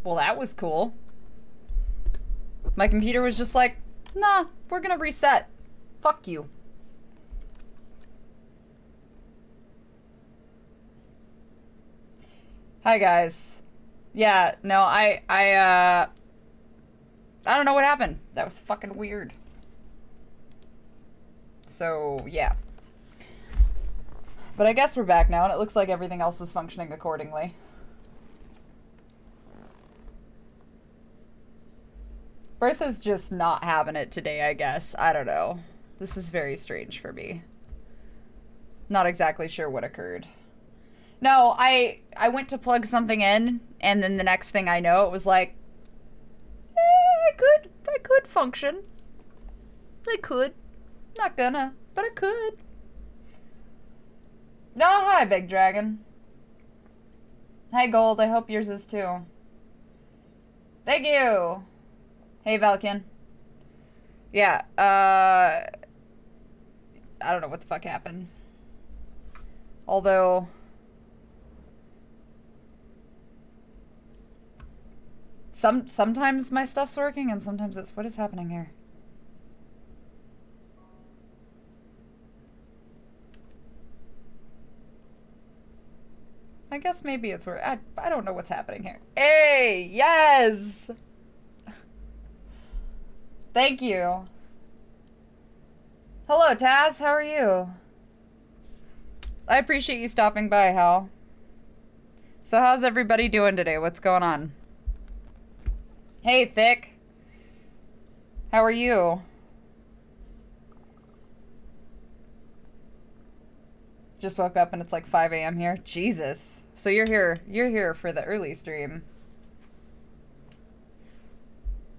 Well, that was cool. My computer was just like, nah, we're gonna reset. Fuck you. Hi, guys. Yeah, no, I don't know what happened. That was fucking weird. So, yeah. But I guess we're back now, and it looks like everything else is functioning accordingly. Bertha's just not having it today, I guess. I don't know. This is very strange for me. Not exactly sure what occurred. No, I went to plug something in, and then the next thing I know, it was like, I could function. I could. Not gonna, but I could. Oh, hi, Big Dragon. Hi, Gold. I hope yours is too. Thank you. Hey, Valken. Yeah, I don't know what the fuck happened. Although... Sometimes my stuff's working, and sometimes it's... What is happening here? I guess maybe it's where... I don't know what's happening here. Hey! Yes! Thank you. Hello, Taz. How are you? I appreciate you stopping by, Hal. So how's everybody doing today? What's going on? Hey, Thick. How are you? Just woke up and it's like 5 a.m. here. Jesus. So you're here for the early stream.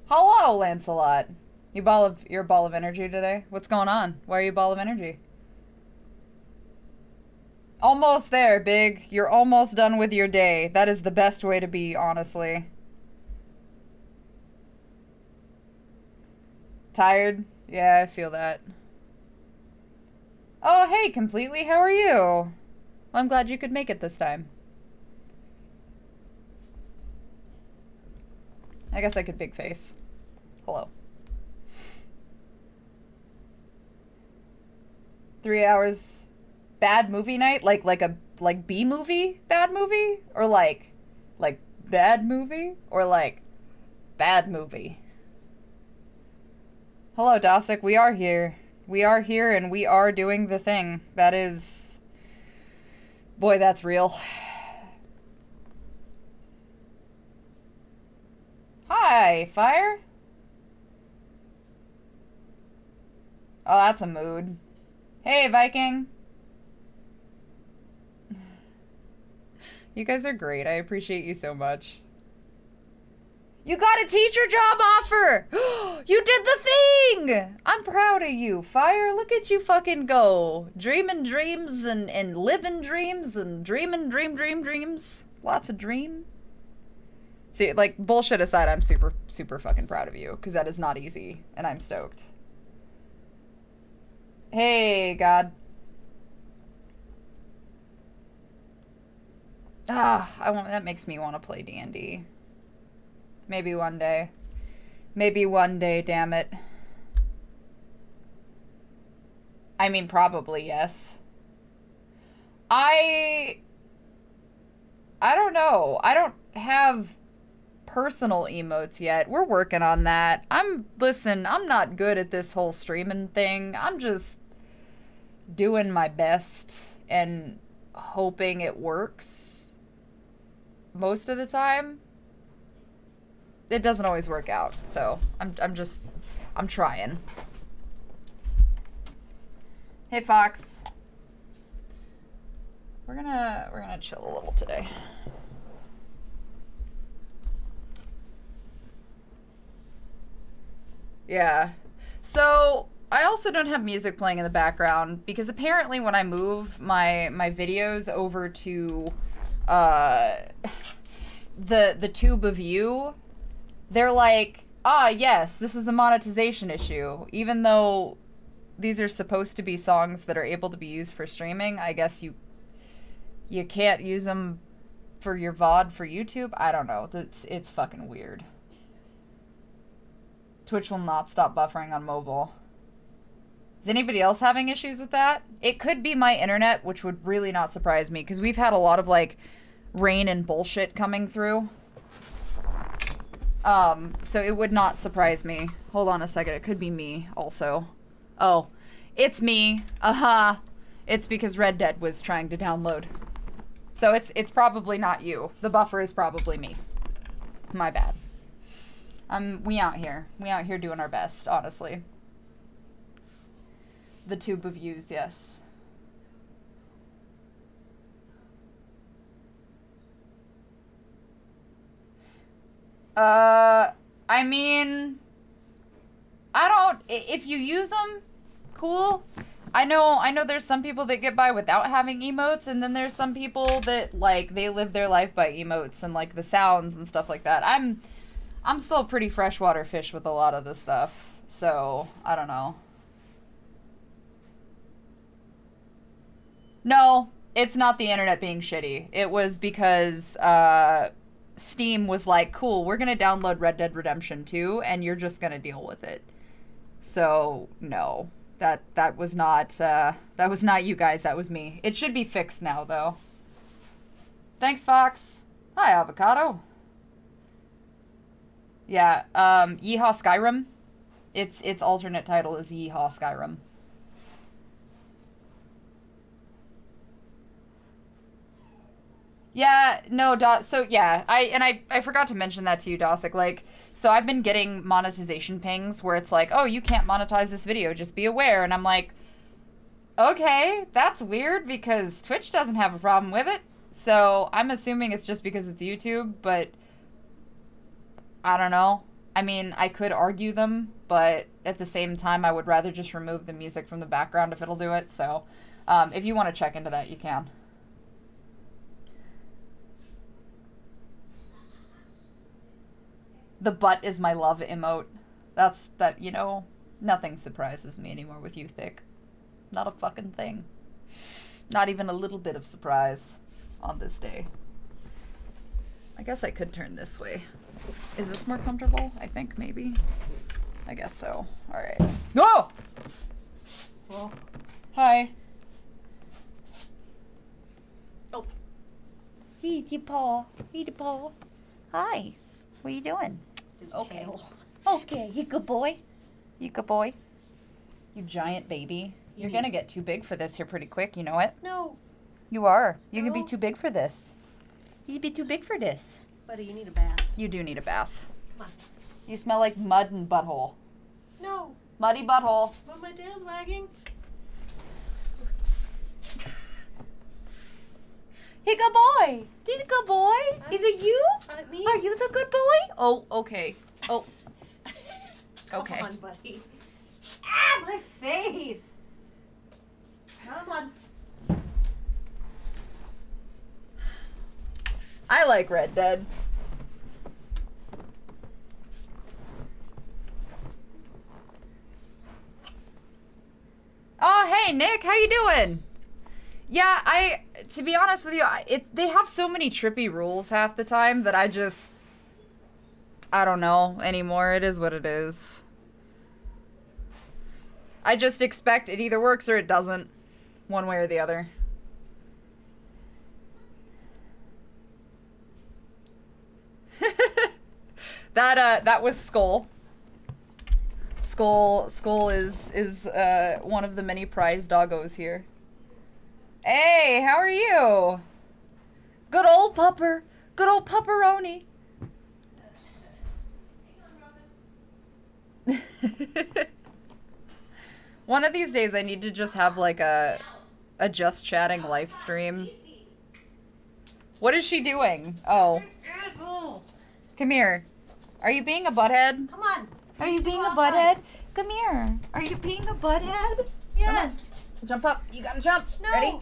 Hello, Lancelot. You're a ball of energy today? What's going on? Why are you a ball of energy? Almost there, Big. You're almost done with your day. That is the best way to be, honestly. Tired? Yeah, I feel that. Oh, hey, Completely. How are you? Well, I'm glad you could make it this time. I guess I could big face. Hello. 3 hours bad movie night? Like B movie bad movie? Or like bad movie? Or like bad movie? Hello, Dosick. We are here. We are here and we are doing the thing. That is... Boy, that's real. Hi, Fire. Oh, that's a mood. Hey, Viking. You guys are great. I appreciate you so much. You got a teacher job offer! You did the thing! I'm proud of you, Fire. Look at you fucking go. Dreaming dreams and living dreams and dreaming dreams. Lots of dream. See, like, bullshit aside, I'm super fucking proud of you, because that is not easy, and I'm stoked. Hey, God. That makes me want to play D&D. Maybe one day. Maybe one day, damn it. I mean, probably, yes. I don't know. I don't have personal emotes yet. We're working on that. Listen, I'm not good at this whole streaming thing. I'm just doing my best and hoping it works most of the time. It doesn't always work out, so I'm trying. Hey, Fox. We're gonna chill a little today. Yeah. So I also don't have music playing in the background because apparently when I move my videos over to the tube of you, they're like, ah, yes, this is a monetization issue. Even though these are supposed to be songs that are able to be used for streaming, I guess you can't use them for your VOD for YouTube. I don't know. It's fucking weird. Twitch will not stop buffering on mobile. Is anybody else having issues with that? It could be my internet, which would really not surprise me, because we've had a lot of, like, rain and bullshit coming through. So it would not surprise me. Hold on a second. It could be me also. Oh, it's me. Aha. It's because Red Dead was trying to download. So it's probably not you. The buffer is probably me. My bad. We out here. We out here doing our best, honestly. The tube of views, yes. I mean, if you use them, cool. I know there's some people that get by without having emotes, and then there's some people that, like, they live their life by emotes and, like, the sounds and stuff like that. I'm still a pretty freshwater fish with a lot of this stuff, so I don't know. No, it's not the internet being shitty. It was because, Steam was like, cool, we're gonna download Red Dead Redemption 2, and you're just gonna deal with it. So, no. That was not you guys, that was me. It should be fixed now, though. Thanks, Fox. Hi, Avocado. Yeah, Yeehaw Skyrim. Its alternate title is Yeehaw Skyrim. Yeah, no, so yeah, I forgot to mention that to you, Dosic, like, so I've been getting monetization pings where it's like, oh, you can't monetize this video, just be aware, and I'm like, okay, that's weird, because Twitch doesn't have a problem with it, so I'm assuming it's just because it's YouTube, but I don't know. I mean, I could argue them, but at the same time, I would rather just remove the music from the background if it'll do it, so if you want to check into that, you can. The butt is my love emote. That, you know, nothing surprises me anymore with you, Thick. Not a fucking thing. Not even a little bit of surprise on this day. I guess I could turn this way. Is this more comfortable? I think maybe. I guess so. Alright. No! Well, hi. Oh. Eat your paw. Eat a paw. Hi. What are you doing? Okay. Tail. Okay, you good boy. You good boy. You giant baby. You're gonna get too big for this here pretty quick, you know it? No. You are. You can be too big for this. You'd be too big for this. Buddy, you need a bath. You do need a bath. Come on. You smell like mud and butthole. No. Muddy butthole. But my tail's wagging. Hey, good boy. He's a good boy. Is it you? Me? Are you the good boy? Oh, okay. Oh. Okay. Come on, buddy. Ah, my face. Come on. I like Red Dead. Oh, hey, Nick. How you doing? Yeah, to be honest with you, they have so many trippy rules half the time that I don't know anymore. It is what it is. I just expect it either works or it doesn't. One way or the other. That was Skull. Skull is one of the many prize doggos here. Hey, how are you? Good old pupper. Good old pupperoni. One of these days I need to just have like a just chatting live stream. What is she doing? Oh. Come here. Are you being a butthead? Come on. Are you being a butthead? Come here. Are you being a butthead? Yes. Jump up. You gotta jump. No. Ready?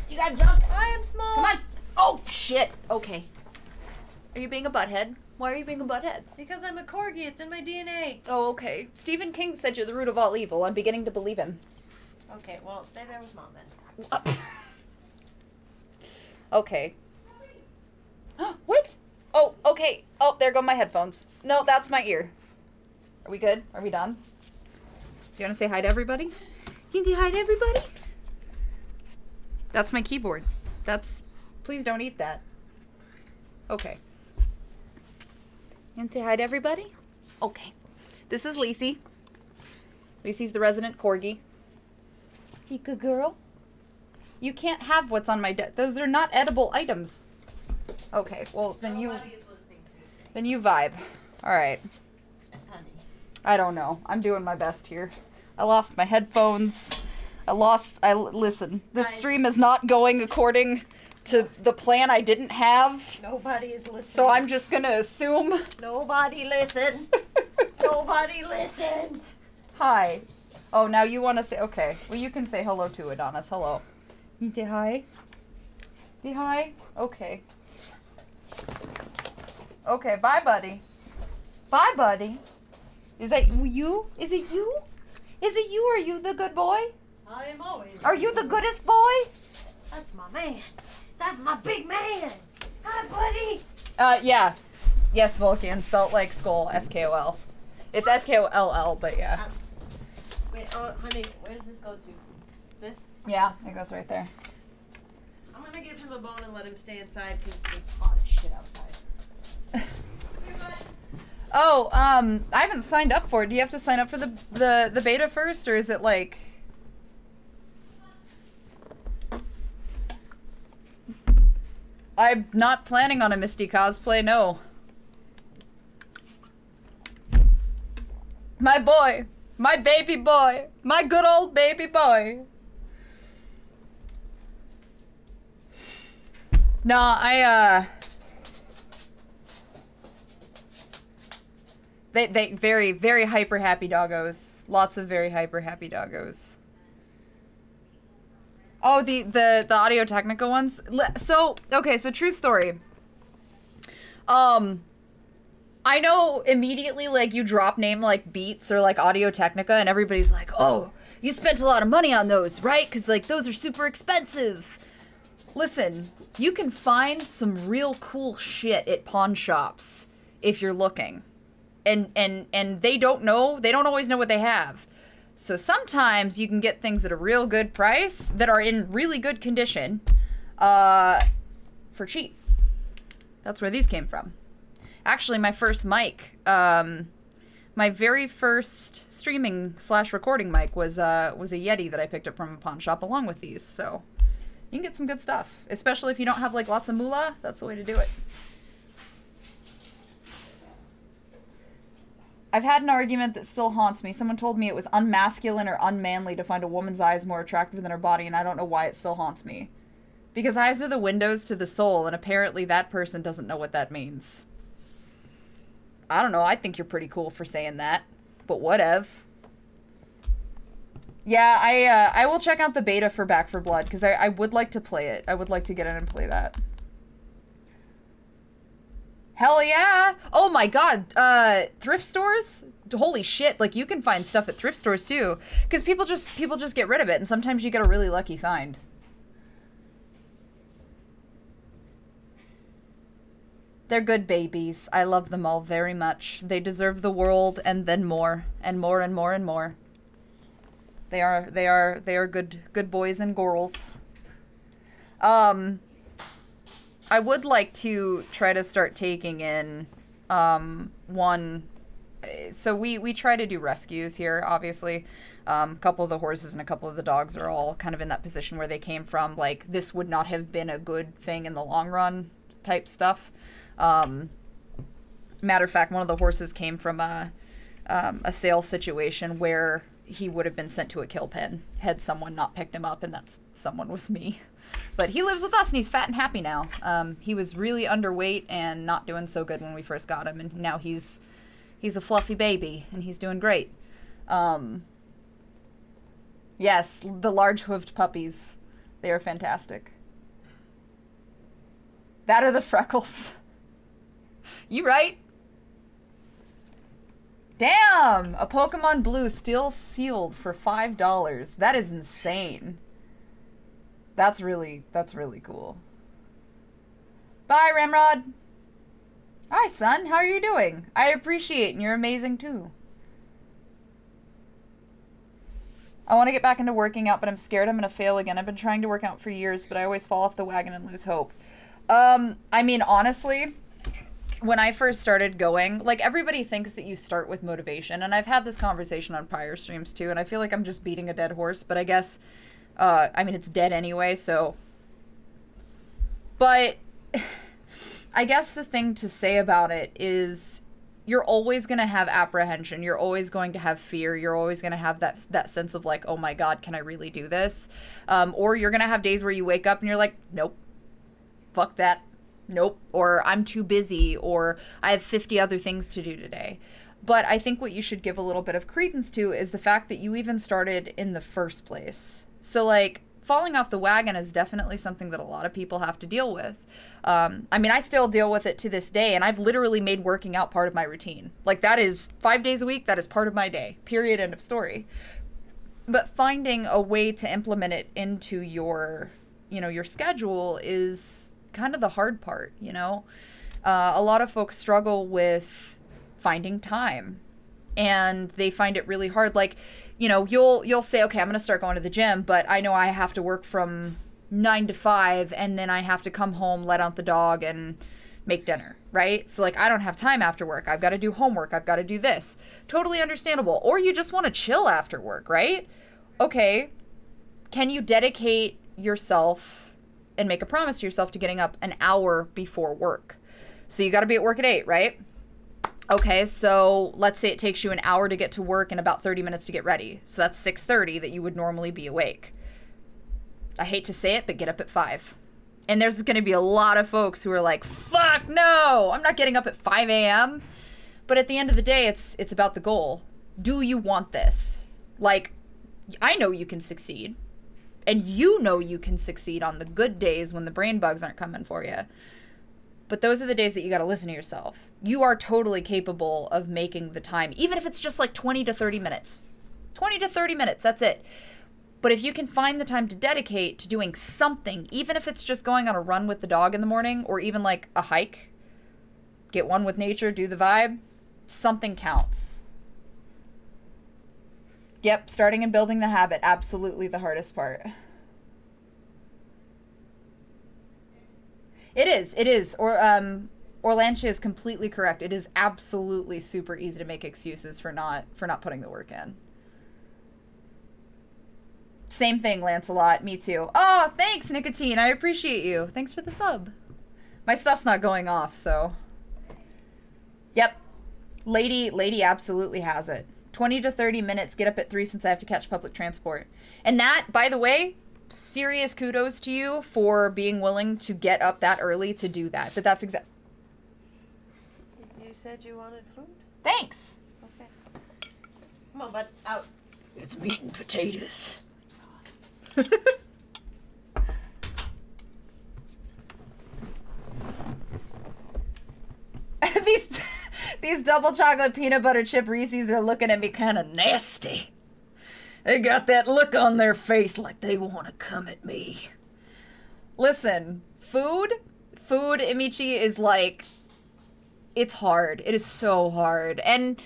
You gotta jump. I am small. Come on. Oh, shit. Okay. Are you being a butthead? Why are you being a butthead? Because I'm a corgi. It's in my DNA. Oh, okay. Stephen King said you're the root of all evil. I'm beginning to believe him. Okay, well, stay there with Mom then. Okay. Oh, okay. Oh, there go my headphones. No, that's my ear. Are we good? Are we done? Do you want to say hi to everybody? You can say hi to everybody? That's my keyboard. That's... Please don't eat that. Okay. You want to say hi to everybody? Okay. This is Lacey. Lacey's the resident corgi. Is he a good girl? You can't have what's on my desk. Those are not edible items. Okay, well, then you vibe. All right. I don't know. I'm doing my best here. I lost my headphones. Listen, this stream is not going according to the plan I didn't have. Nobody is listening. So I'm just gonna assume. Nobody listen. Nobody listen. Hi. Oh, now you want to say, okay. Well, you can say hello to Adonis. Hello. You say hi? Say hi? Okay. Okay, bye, buddy. Bye, buddy. Is that you? Is it you? Is it you? Are you the good boy? I am always. Are you the goodest boy? That's my man. That's my big man. Hi, buddy. Yeah. Yes, Vulcan. Spelt like skull. S-K-O-L. It's S-K-O-L-L, but yeah. Wait, oh, honey, where does this go to? This? Yeah, it goes right there. I'm gonna give him a bone and let him stay inside because it's hot as shit outside. Oh, I haven't signed up for it. Do you have to sign up for the beta first, or is it like... I'm not planning on a Misty cosplay, no. My boy. My baby boy. My good old baby boy. No, They very, very hyper happy doggos. Lots of very hyper happy doggos. Oh, the Audio Technica ones? So, okay, so true story. I know immediately, like, you drop name like Beats or like Audio Technica and everybody's like, oh, you spent a lot of money on those, right? Because, like, those are super expensive. Listen, you can find some real cool shit at pawn shops if you're looking. And they don't always know what they have. So sometimes you can get things at a real good price that are in really good condition for cheap. That's where these came from. Actually, my first mic, my very first streaming / recording mic was a Yeti that I picked up from a pawn shop along with these. So you can get some good stuff, especially if you don't have like lots of moolah. That's the way to do it. I've had an argument that still haunts me. Someone told me it was unmasculine or unmanly to find a woman's eyes more attractive than her body, and I don't know why it still haunts me. Because eyes are the windows to the soul, and apparently that person doesn't know what that means. I don't know, I think you're pretty cool for saying that. But whatever. Yeah, I will check out the beta for Back 4 Blood, because I would like to play it. I would like to get in and play that. Hell yeah! Oh my god, thrift stores? Holy shit, like you can find stuff at thrift stores too. Because people just get rid of it, and sometimes you get a really lucky find. They're good babies. I love them all very much. They deserve the world and then more. And more and more and more. They are good boys and girls. I would like to try to start taking in one. So we try to do rescues here, obviously. A couple of the horses and a couple of the dogs are all kind of in that position where they came from. Like, this would not have been a good thing in the long run type stuff. Matter of fact, one of the horses came from a sales situation where he would have been sent to a kill pen had someone not picked him up, and that someone was me. But he lives with us, and he's fat and happy now. He was really underweight and not doing so good when we first got him, and now he's a fluffy baby, and he's doing great. Yes, the large-hooved puppies. They are fantastic. That are the freckles. You right? Damn! A Pokemon Blue still sealed for $5. That is insane. That's really cool. Bye, Ramrod! Hi, son. How are you doing? I appreciate it, and you're amazing, too. I want to get back into working out, but I'm scared I'm going to fail again. I've been trying to work out for years, but I always fall off the wagon and lose hope. I mean, honestly, when I first started going, like, everybody thinks that you start with motivation, and I've had this conversation on prior streams, too, and I feel like I'm just beating a dead horse, but I guess, I mean, it's dead anyway, so... But I guess the thing to say about it is you're always going to have apprehension. You're always going to have fear. You're always going to have that sense of like, oh my God, can I really do this? Or you're going to have days where you wake up and you're like, nope, fuck that. Nope. Or I'm too busy, or I have 50 other things to do today. But I think what you should give a little bit of credence to is the fact that you even started in the first place. So like, falling off the wagon is definitely something that a lot of people have to deal with. I mean, I still deal with it to this day, and I've literally made working out part of my routine. Like, that is 5 days a week, that is part of my day. Period, end of story. But finding a way to implement it into your, you know, your schedule is kind of the hard part, you know? A lot of folks struggle with finding time, and they find it really hard. Like, you know, you'll say, okay, I'm going to start going to the gym, but I know I have to work from 9 to 5, and then I have to come home, let out the dog, and make dinner, right? So, like, I don't have time after work. I've got to do homework. I've got to do this. Totally understandable. Or you just want to chill after work, right? Okay, can you dedicate yourself and make a promise to yourself to getting up an hour before work? So you got to be at work at 8, right? Okay, so let's say it takes you an hour to get to work and about 30 minutes to get ready. So that's 6:30 that you would normally be awake. I hate to say it, but get up at 5. And there's going to be a lot of folks who are like, fuck no, I'm not getting up at 5 a.m. But at the end of the day, it's about the goal. Do you want this? Like, I know you can succeed. And you know you can succeed on the good days when the brain bugs aren't coming for you. But those are the days that you got to listen to yourself. You are totally capable of making the time, even if it's just like 20 to 30 minutes. 20 to 30 minutes, that's it. But if you can find the time to dedicate to doing something, even if it's just going on a run with the dog in the morning, or even like a hike, get one with nature, do the vibe, something counts. Yep, starting and building the habit, absolutely the hardest part. It is. Orlantia is completely correct. It is absolutely super easy to make excuses for not putting the work in. Same thing, Lancelot. Me too. Oh, thanks, Nicotine. I appreciate you. Thanks for the sub. My stuff's not going off, so. Yep. Lady absolutely has it. 20 to 30 minutes, get up at 3 since I have to catch public transport. And that, by the way, serious kudos to you for being willing to get up that early to do that. But that's exact. You said you wanted food? Thanks. Okay. Come on, bud. Out. It's meat and potatoes. These double chocolate peanut butter chip Reese's are looking at me kind of nasty. They got that look on their face like they want to come at me. Listen, food, Imichi, is like, it's hard. It is so hard. And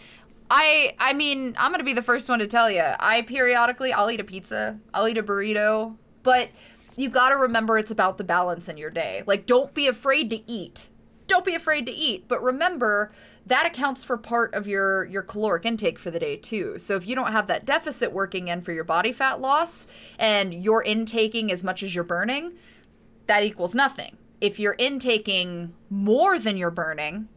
I mean, I'm going to be the first one to tell you, periodically, I'll eat a pizza, I'll eat a burrito, but you got to remember it's about the balance in your day. Like, don't be afraid to eat. Don't be afraid to eat, but remember that accounts for part of your caloric intake for the day too. So if you don't have that deficit working in for your body fat loss and you're intaking as much as you're burning, that equals nothing. If you're intaking more than you're burning,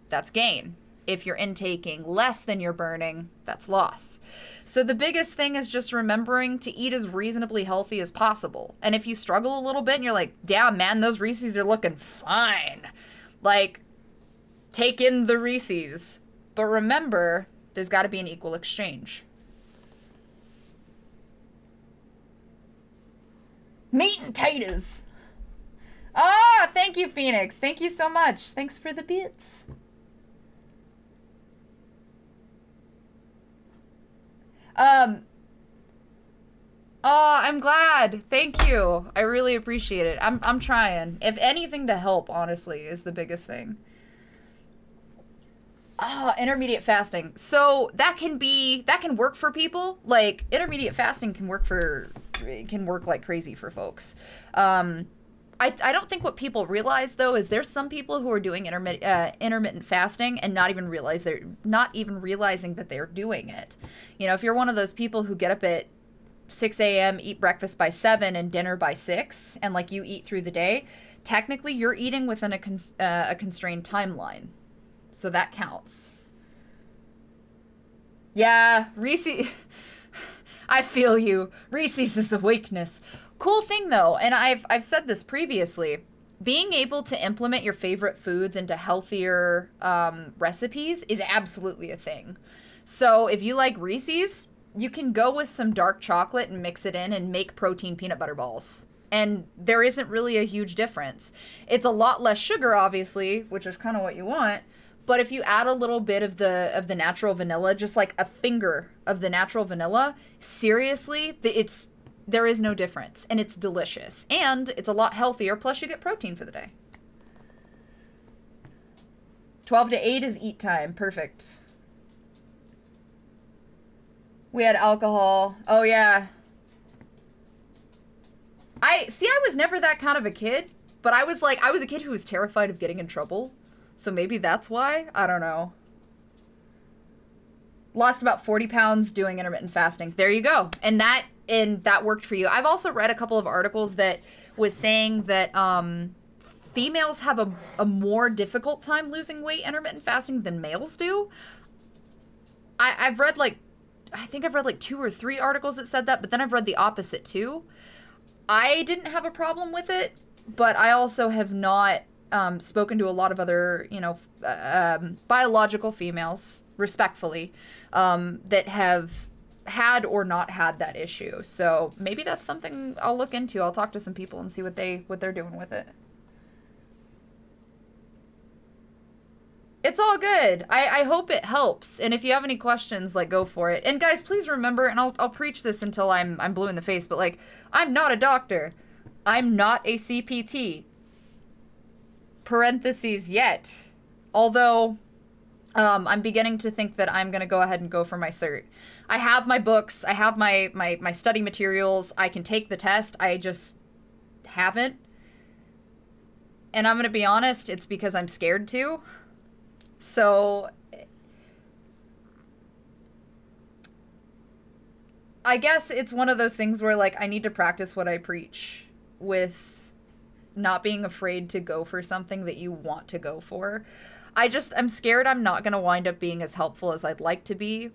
that's gain. If you're intaking less than you're burning, that's loss. So the biggest thing is just remembering to eat as reasonably healthy as possible. And if you struggle a little bit and you're like, damn, man, those Reese's are looking fine. Like, take in the Reese's. But remember, there's got to be an equal exchange. Meat and taters. Oh, thank you, Phoenix. Thank you so much. Thanks for the bits. Oh, I'm glad. Thank you. I really appreciate it. I'm trying. If anything to help, honestly, is the biggest thing. Intermediate fasting. So that can work for people. Like, intermediate fasting can work like crazy for folks. I don't think what people realize, though, is there's some people who are doing intermittent fasting and not even realizing that they're doing it. You know, if you're one of those people who get up at 6 a.m., eat breakfast by 7 and dinner by 6, and like you eat through the day, technically you're eating within a constrained timeline. So that counts. Yeah, Reese. I feel you. Reese's is a weakness. Cool thing though, and I've said this previously, being able to implement your favorite foods into healthier recipes is absolutely a thing. So if you like Reese's, you can go with some dark chocolate and mix it in and make protein peanut butter balls. And there isn't really a huge difference. It's a lot less sugar, obviously, which is kind of what you want. But if you add a little bit of the natural vanilla, just like a finger of the natural vanilla, seriously, there is no difference. And it's delicious. And it's a lot healthier, plus you get protein for the day. 12 to 8 is eat time. Perfect. We had alcohol. Oh, yeah. I was never that kind of a kid. But I was a kid who was terrified of getting in trouble. So maybe that's why? I don't know. Lost about 40 pounds doing intermittent fasting. There you go. And that worked for you. I've also read a couple of articles that was saying that females have a more difficult time losing weight intermittent fasting than males do. I think I've read like 2 or 3 articles that said that, but then I've read the opposite too. I didn't have a problem with it, but I also have not spoken to a lot of other, biological females, respectfully, that have had or not had that issue. So maybe that's something I'll look into. I'll talk to some people and see what they're doing with it. It's all good. I hope it helps. And if you have any questions, like, go for it. And guys, please remember, and I'll preach this until I'm blue in the face, but like, I'm not a doctor. I'm not a CPT. Parentheses yet. Although I'm beginning to think that I'm going to go ahead and go for my cert. I have my books. I have my study materials. I can take the test. I just haven't. And I'm going to be honest, it's because I'm scared to. So I guess it's one of those things where, like, I need to practice what I preach with not being afraid to go for something that you want to go for. I'm scared I'm not going to wind up being as helpful as I'd like to be.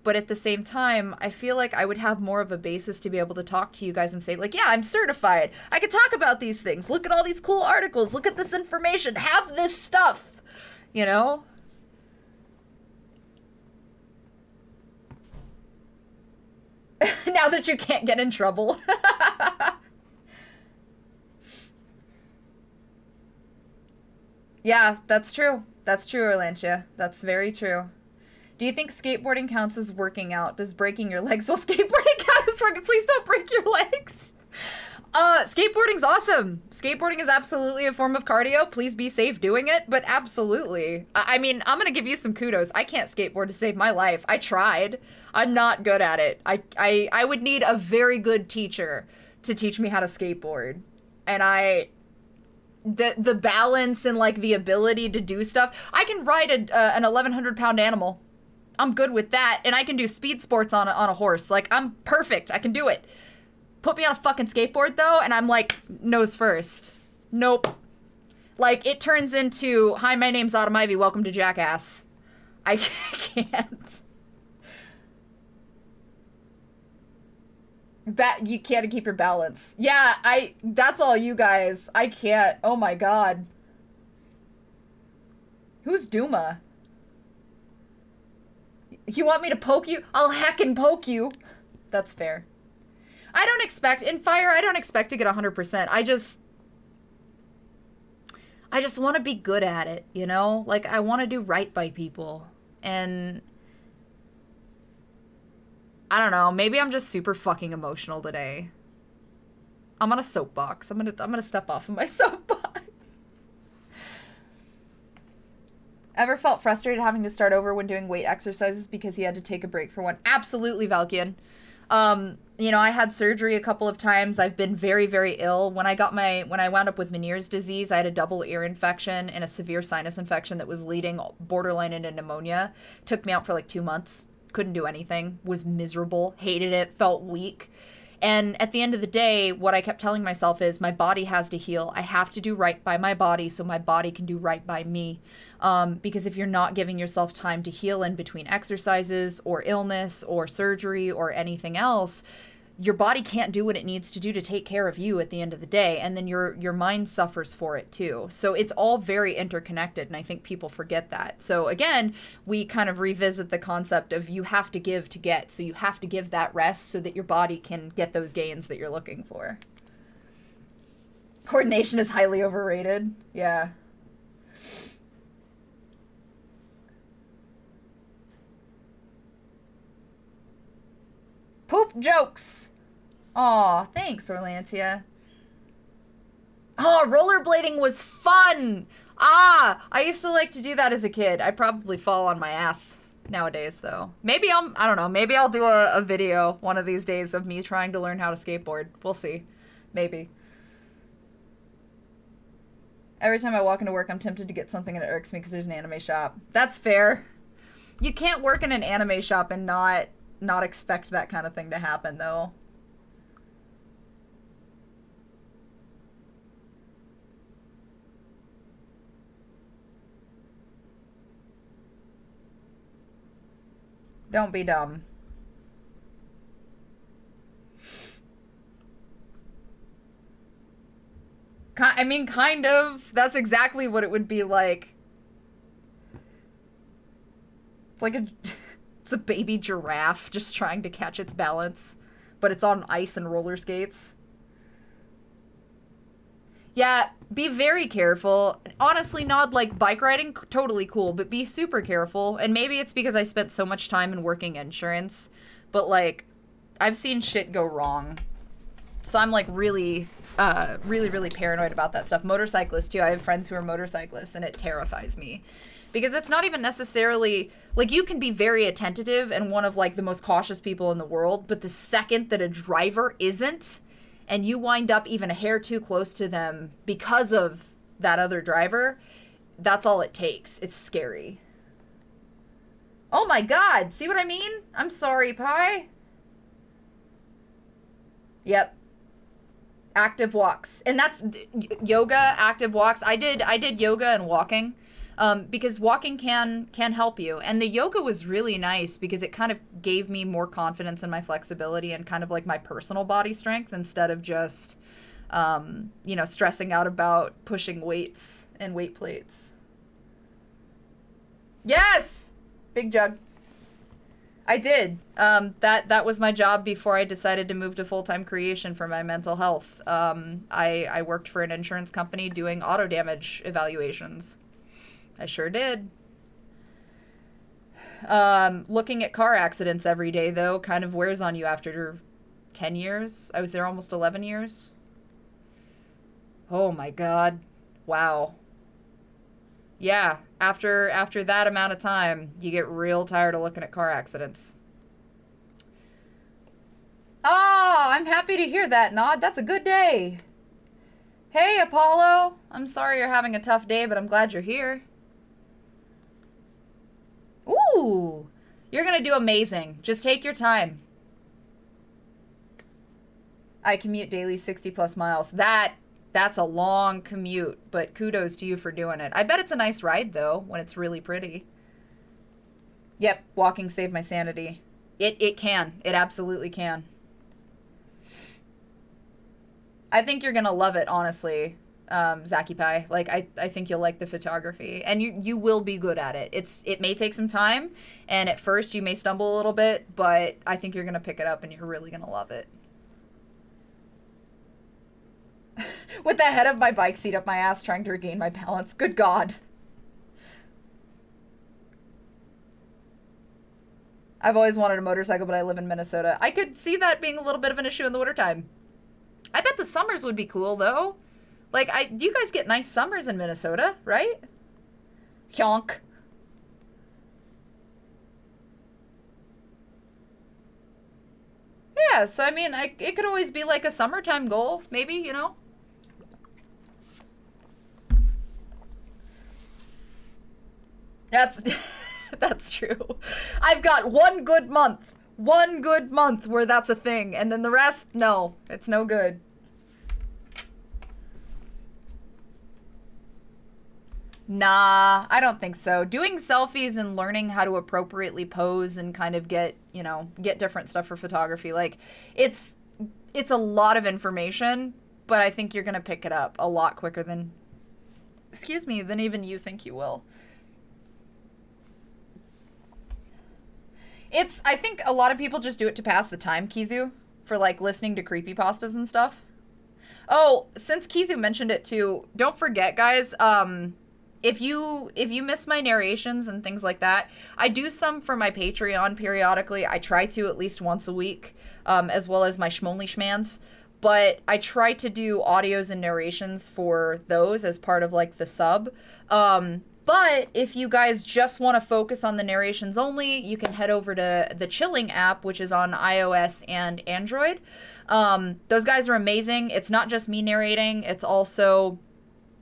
But at the same time, I feel like I would have more of a basis to be able to talk to you guys and say, like, yeah, I'm certified. I can talk about these things. Look at all these cool articles. Look at this information. Have this stuff. You know? Now that you can't get in trouble. Yeah, that's true. That's true, Orlantia. That's very true. Do you think skateboarding counts as working out? Does breaking your legs while skateboarding count as working? Please don't break your legs. Skateboarding's awesome. Skateboarding is absolutely a form of cardio. Please be safe doing it, but absolutely. I mean, I'm gonna give you some kudos. I can't skateboard to save my life. I tried. I'm not good at it. I would need a very good teacher to teach me how to skateboard. And the balance and, like, the ability to do stuff. I can ride an 1,100-pound animal. I'm good with that. And I can do speed sports on a horse. Like, I'm perfect. I can do it. Put me on a fucking skateboard, though, and I'm, like, nose first. Nope. Like, it turns into, hi, my name's Autumn Ivy, welcome to Jackass. I can't. You can't keep your balance. Yeah, that's all you guys. I can't. Oh my god. Who's Duma? You want me to poke you? I'll heckin' poke you. That's fair. In fire, I don't expect to get 100%. I just want to be good at it, you know? Like, I want to do right by people. And I don't know, maybe I'm just super fucking emotional today. I'm on a soapbox. I'm gonna step off of my soapbox. Ever felt frustrated having to start over when doing weight exercises because he had to take a break for one? Absolutely, Valkian. You know, I had surgery a couple of times. I've been very, very ill. When I wound up with Meniere's disease, I had a double ear infection and a severe sinus infection that was leading borderline into pneumonia. Took me out for like 2 months. Couldn't do anything. Was miserable. Hated it. Felt weak. And at the end of the day, what I kept telling myself is my body has to heal. I have to do right by my body so my body can do right by me. Because if you're not giving yourself time to heal in between exercises or illness or surgery or anything else, your body can't do what it needs to do to take care of you at the end of the day. And then your mind suffers for it too. So it's all very interconnected. And I think people forget that. So again, we kind of revisit the concept of you have to give to get. So you have to give that rest so that your body can get those gains that you're looking for. Coordination is highly overrated. Yeah. Poop jokes. Aw, thanks, Orlantia. Oh, rollerblading was fun. Ah, I used to like to do that as a kid. I'd probably fall on my ass nowadays, though. Maybe I don't know, maybe I'll do a video one of these days of me trying to learn how to skateboard. We'll see. Maybe. Every time I walk into work, I'm tempted to get something and it irks me because there's an anime shop. That's fair. You can't work in an anime shop and not expect that kind of thing to happen, though. Don't be dumb. I mean, kind of. That's exactly what it would be like. It's like it's a baby giraffe just trying to catch its balance, but it's on ice and roller skates. Yeah, be very careful. Honestly, not like bike riding, totally cool, but be super careful. And maybe it's because I spent so much time in working insurance, but like, I've seen shit go wrong. So I'm like really paranoid about that stuff. Motorcyclists too. I have friends who are motorcyclists and it terrifies me. Because it's not even necessarily, like, you can be very attentive and one of like the most cautious people in the world, but the second that a driver isn't, and you wind up even a hair too close to them because of that other driver, that's all it takes. It's scary. Oh my god, see what I mean? I'm sorry, Pie. Yep. Active walks. And that's yoga, active walks. I did yoga and walking. Because walking can help you. And the yoga was really nice because it kind of gave me more confidence in my flexibility and kind of like my personal body strength instead of just, you know, stressing out about pushing weights and weight plates. Yes! Big jug. I did. That was my job before I decided to move to full-time creation for my mental health. I worked for an insurance company doing auto damage evaluations. I sure did. Looking at car accidents every day, though, kind of wears on you after 10 years. I was there almost 11 years. Oh my god. Wow. Yeah, after that amount of time, you get real tired of looking at car accidents. Oh, I'm happy to hear that, Nod. That's a good day. Hey, Apollo. I'm sorry you're having a tough day, but I'm glad you're here. Ooh, you're gonna do amazing. Just take your time. I commute daily 60+ miles. That's a long commute, but kudos to you for doing it. I bet it's a nice ride, though, when it's really pretty. Yep, walking saved my sanity. It can. It absolutely can. I think you're gonna love it, honestly. Zaki Pie. Like, I think you'll like the photography, and you will be good at it. It may take some time, and at first you may stumble a little bit, but I think you're gonna pick it up and you're really gonna love it. With the head of my bike seat up my ass trying to regain my balance. Good God. I've always wanted a motorcycle, but I live in Minnesota. I could see that being a little bit of an issue in the wintertime. I bet the summers would be cool, though. Like, you guys get nice summers in Minnesota, right? Hyonk. Yeah, so I mean, it could always be like a summertime goal, maybe, you know? That's, that's true. I've got one good month where that's a thing, and then the rest, no, it's no good. Nah, I don't think so. Doing selfies and learning how to appropriately pose and kind of get, you know, get different stuff for photography, like, it's a lot of information, but I think you're gonna pick it up a lot quicker than, excuse me, than even you think you will. I think a lot of people just do it to pass the time, Kizu, for like listening to creepypastas and stuff. Oh, since Kizu mentioned it too, don't forget, guys, if you miss my narrations and things like that, I do some for my Patreon periodically. I try to at least once a week, as well as my Schmonly Schmans. But I try to do audios and narrations for those as part of like the sub. But if you guys just want to focus on the narrations only, you can head over to the Chilling app, which is on iOS and Android. Those guys are amazing. It's not just me narrating. It's also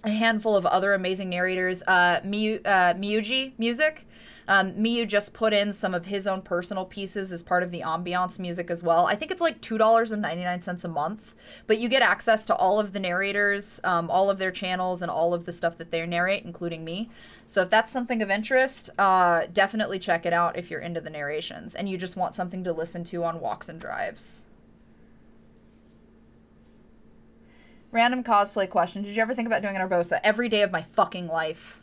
a handful of other amazing narrators. Miyuji Music. Miyu just put in some of his own personal pieces as part of the ambiance music as well. I think it's like $2.99 a month, but you get access to all of the narrators, all of their channels, and all of the stuff that they narrate, including me. So if that's something of interest, definitely check it out if you're into the narrations and you just want something to listen to on walks and drives. Random cosplay question. Did you ever think about doing an Urbosa? Every day of my fucking life.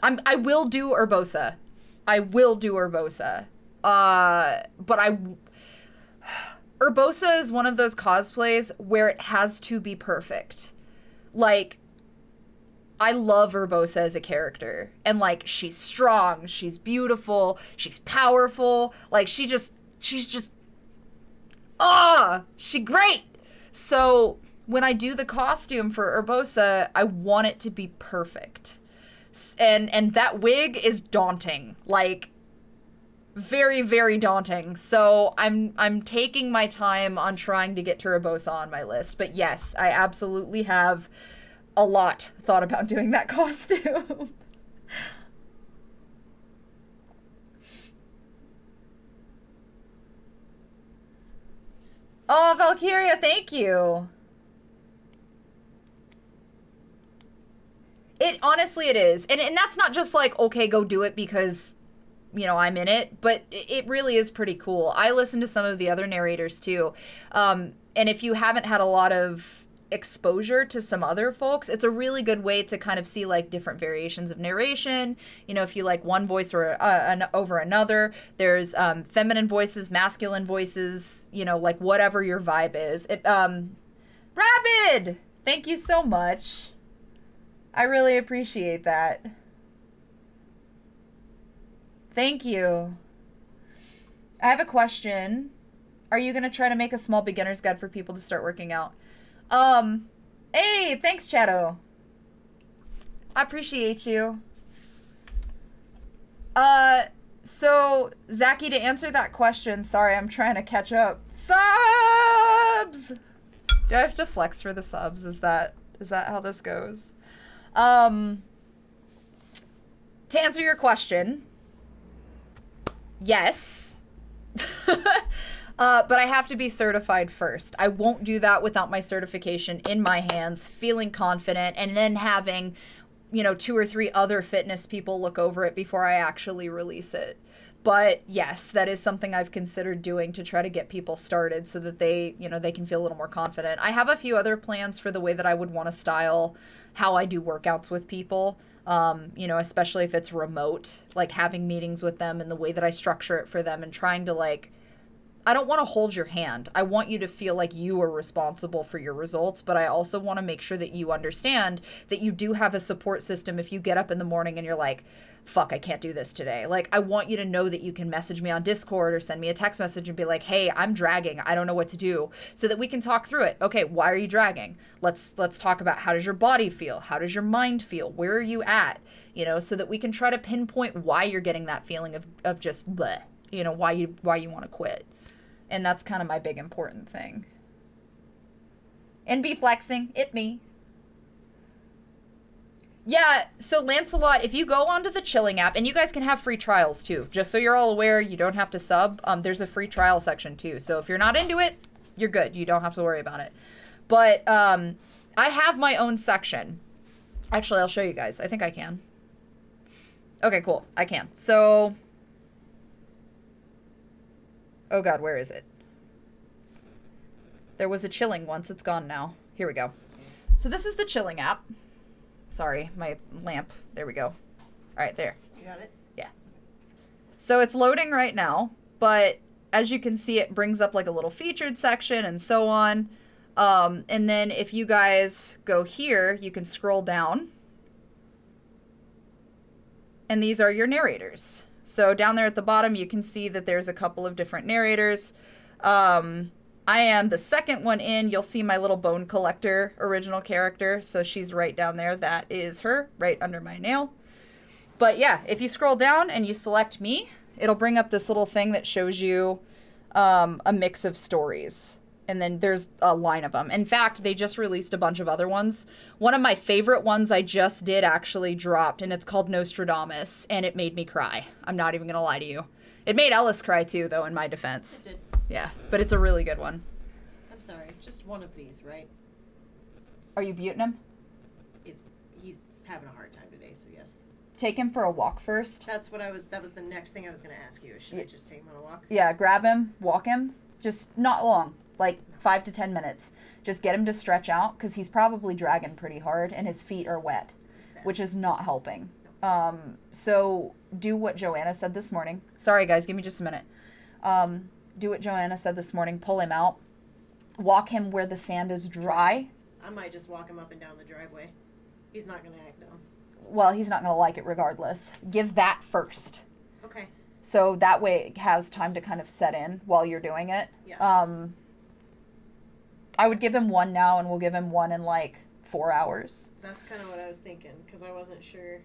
I will do Urbosa. I will do Urbosa. But Urbosa is one of those cosplays where it has to be perfect. Like, I love Urbosa as a character. And, like, she's strong, she's beautiful, she's powerful. Like, she's just, she's great. So, when I do the costume for Urbosa, I want it to be perfect. And that wig is daunting, like very, very daunting. So I'm taking my time on trying to get to Urbosa on my list. But yes, I absolutely have a lot thought about doing that costume. Oh, Valkyria, thank you. Honestly, it is. And that's not just like, okay, go do it because, you know, I'm in it. But it really is pretty cool. I listen to some of the other narrators too. And if you haven't had a lot of exposure to some other folks, it's a really good way to kind of see like different variations of narration. You know, if you like one voice or over another, there's feminine voices, masculine voices, you know, like whatever your vibe is. Rabid! Thank you so much. I really appreciate that. Thank you. I have a question. Are you going to try to make a small beginner's guide for people to start working out? Hey, thanks, Chato. I appreciate you. So, Zaki, to answer that question, sorry, I'm trying to catch up. Subs! Do I have to flex for the subs? Is that how this goes? To answer your question, yes. But I have to be certified first. I won't do that without my certification in my hands, feeling confident, and then having, you know, 2 or 3 other fitness people look over it before I actually release it. But yes, that is something I've considered doing to try to get people started so that they, you know, they can feel a little more confident. I have a few other plans for the way that I would want to style how I do workouts with people, you know, especially if it's remote, like having meetings with them and the way that I structure it for them and trying to like, I don't want to hold your hand. I want you to feel like you are responsible for your results, but I also want to make sure that you understand that you do have a support system if you get up in the morning and you're like, fuck, I can't do this today. Like, I want you to know that you can message me on Discord or send me a text message and be like, hey, I'm dragging. I don't know what to do, so that we can talk through it. Okay, why are you dragging? Let's talk about how does your body feel? How does your mind feel? Where are you at? You know, so that we can try to pinpoint why you're getting that feeling of just bleh, you know, why you want to quit. And that's kind of my big important thing. And be flexing. It me. Yeah, so Lancelot, if you go onto the Chilling app, and you guys can have free trials too, just so you're all aware, you don't have to sub. There's a free trial section too, so if you're not into it, you're good. You don't have to worry about it. But I have my own section. Actually, I'll show you guys. I think I can. Okay, cool. I can. So, oh god, where is it? There was a Chilling once. It's gone now. Here we go. So this is the Chilling app. Sorry, my lamp. There we go. All right, there. You got it? Yeah. So it's loading right now, but as you can see, it brings up like a little featured section and so on. And then if you guys go here, you can scroll down. And these are your narrators. So down there at the bottom, you can see that there's a couple of different narrators. I am the second one in. You'll see my little bone collector original character. So she's right down there. That is her right under my nail. But yeah, if you scroll down and you select me, it'll bring up this little thing that shows you a mix of stories. And then there's a line of them. In fact, they just released a bunch of other ones. One of my favorite ones I just did actually dropped, and it's called Nostradamus, and it made me cry. I'm not even going to lie to you. It made Ellis cry too, though, in my defense. It did. Yeah, but it's a really good one. I'm sorry, just one of these, right? Are you muting him? He's having a hard time today, so yes. Take him for a walk first. That was the next thing I was going to ask you. Should I just take him on a walk? Yeah, grab him, walk him. Just not long, like 5 to 10 minutes. Just get him to stretch out, because he's probably dragging pretty hard, and his feet are wet, which is not helping. So do what Joanna said this morning. Sorry, guys, give me just a minute. Do what Joanna said this morning. Pull him out. Walk him where the sand is dry. I might just walk him up and down the driveway. He's not going to act dumb. Well, he's not going to like it regardless. Give that first. Okay. So that way it has time to kind of set in while you're doing it. Yeah. I would give him one now, and we'll give him one in like 4 hours. That's kind of what I was thinking, because I wasn't sure.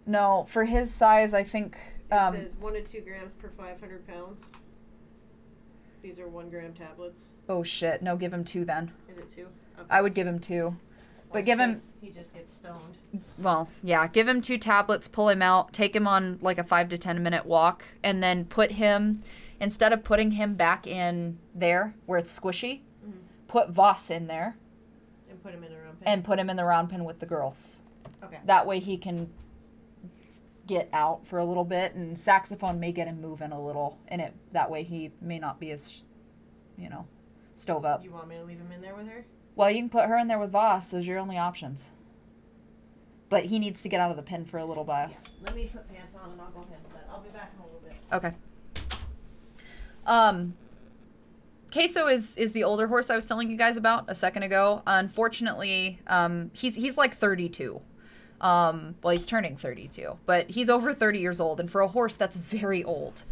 No, for his size, I think... It says 1 to 2 grams per 500 pounds. These are 1 gram tablets. Oh, shit. No, give him 2 then. Is it 2? Okay. I would give him 2. But give him... He just gets stoned. Well, yeah. Give him 2 tablets, pull him out, take him on like a 5 to 10 minute walk, and then put him... Instead of putting him back in there where it's squishy, put Voss in there. And put him in a round pen. And put him in the round pen with the girls. Okay. That way he can get out for a little bit, and saxophone may get him moving a little in it. That way he may not be as, stove up. You want me to leave him in there with her? Well, you can put her in there with Voss. Those are your only options. But he needs to get out of the pen for a little while. Yeah. Let me put pants on and I'll go ahead. But I'll be back in a little bit. Okay. Queso is the older horse I was telling you guys about a second ago. Unfortunately, he's like 32. Well, he's turning 32, but he's over 30 years old, and for a horse, that's very old.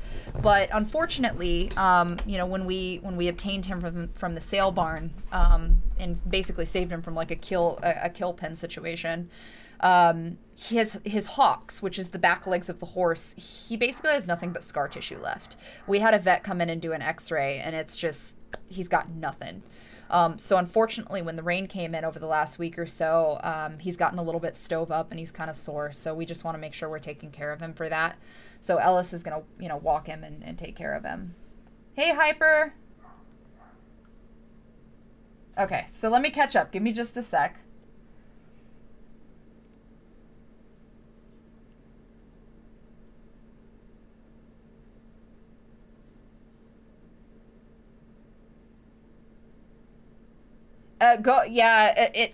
But unfortunately, when we obtained him from the sale barn, and basically saved him from like a kill pen situation, his hocks, which is the back legs of the horse, he basically has nothing but scar tissue left. We had a vet come in and do an x-ray, and it's just, he's got nothing. So unfortunately, when the rain came in over the last week or so, he's gotten a little bit stove up and he's kind of sore. So we just want to make sure we're taking care of him for that. So Ellis is going to, walk him and take care of him. Hey, Hyper. Okay, so let me catch up. Give me just a sec.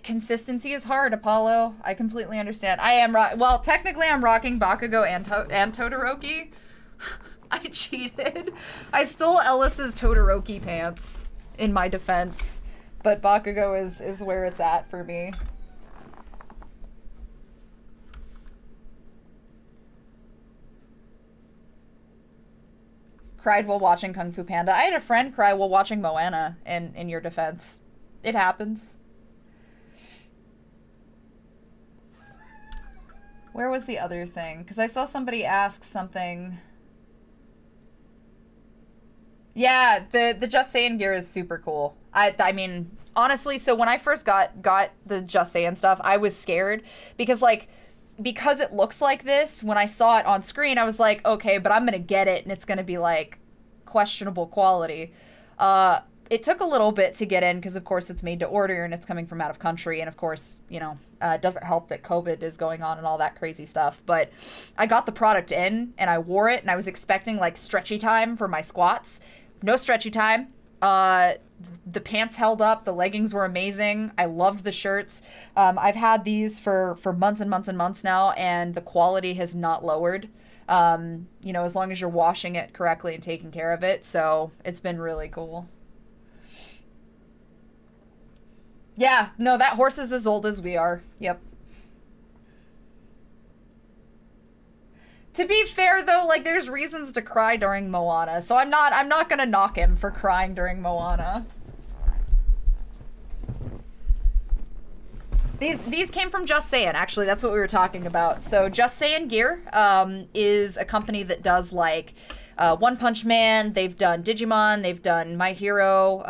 Consistency is hard, Apollo. I completely understand. I am well, technically I'm rocking Bakugo and Todoroki. I cheated. I stole Ellis's Todoroki pants in my defense, but Bakugo is where it's at for me. Cried while watching Kung Fu Panda. I had a friend cry while watching Moana in your defense. It happens. Where was the other thing? Because I saw somebody ask something. Yeah, the Just Saying gear is super cool. I mean, honestly, so when I first got the Just Saying stuff, I was scared because like because it looks like this, when I saw it on screen, I was like, okay, but I'm gonna get it and it's gonna be like questionable quality. It took a little bit to get in because of course it's made to order and it's coming from out of country, and of course, you know, it doesn't help that COVID is going on and all that crazy stuff. But I got the product in and I wore it and I was expecting like stretchy time for my squats. No stretchy time. The pants held up. The leggings were amazing. I loved the shirts. I've had these for months and months and months now, and the quality has not lowered. You know, as long as you're washing it correctly and taking care of it. So it's been really cool. Yeah, no, that horse is as old as we are. Yep. To be fair though, like there's reasons to cry during Moana, so I'm not gonna knock him for crying during Moana. These came from Just Saying, actually. That's what we were talking about. So Just Saying Gear is a company that does like One Punch Man. They've done Digimon. They've done My Hero.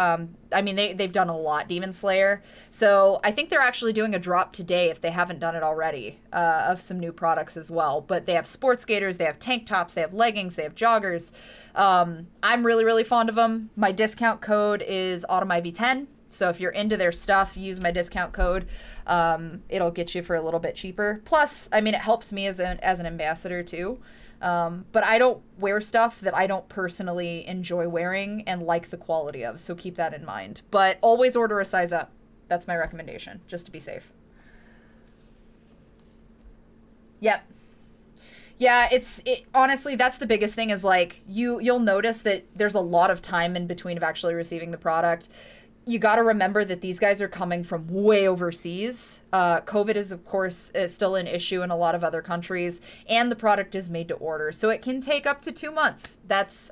I mean, they've done a lot. Demon Slayer. So I think they're actually doing a drop today, if they haven't done it already, of some new products as well. But they have sports skaters. They have tank tops. They have leggings. They have joggers. I'm really, really fond of them. My discount code is XXAutumnIvyXx. So if you're into their stuff, use my discount code. It'll get you for a little bit cheaper. Plus, I mean, it helps me as an ambassador too. But I don't wear stuff that I don't personally enjoy wearing and like the quality of. So keep that in mind. But always order a size up. That's my recommendation, just to be safe. Yep. Yeah, honestly, that's the biggest thing is like you'll notice that there's a lot of time in between of actually receiving the product. You got to remember that these guys are coming from way overseas. COVID is, of course, still an issue in a lot of other countries, and the product is made to order. So it can take up to 2 months. That's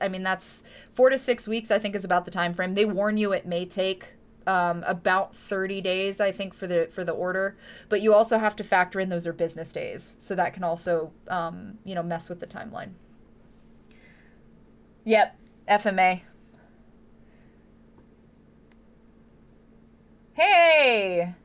4 to 6 weeks, I think, is about the time frame. They warn you it may take about 30 days, I think, for the order. But you also have to factor in those are business days. So that can also, you know, mess with the timeline. Yep, FMA. Hey!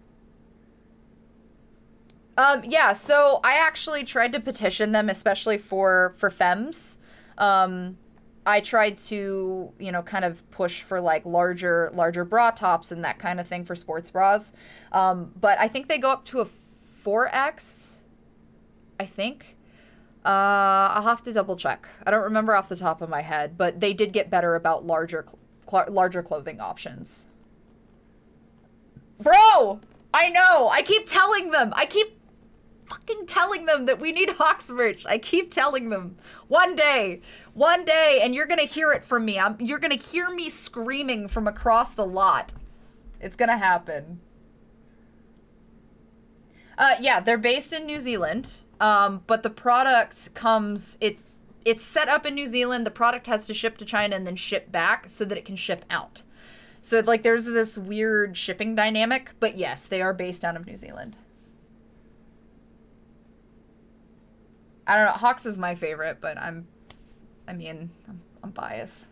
Yeah, so I actually tried to petition them, especially for femmes. I tried to, you know, kind of push for like larger bra tops and that kind of thing for sports bras. But I think they go up to a 4X, I think. I'll have to double check. I don't remember off the top of my head, but they did get better about larger clothing options. Bro, I know. I keep telling them. I keep fucking telling them that we need Hawks merch. I keep telling them. One day, and you're gonna hear it from me. You're gonna hear me screaming from across the lot. It's gonna happen. Yeah, they're based in New Zealand. But the product comes. It's set up in New Zealand. The product has to ship to China and then ship back so that it can ship out. So, like, there's this weird shipping dynamic, but yes, they are based out of New Zealand. I don't know, Hawks is my favorite, but I'm biased.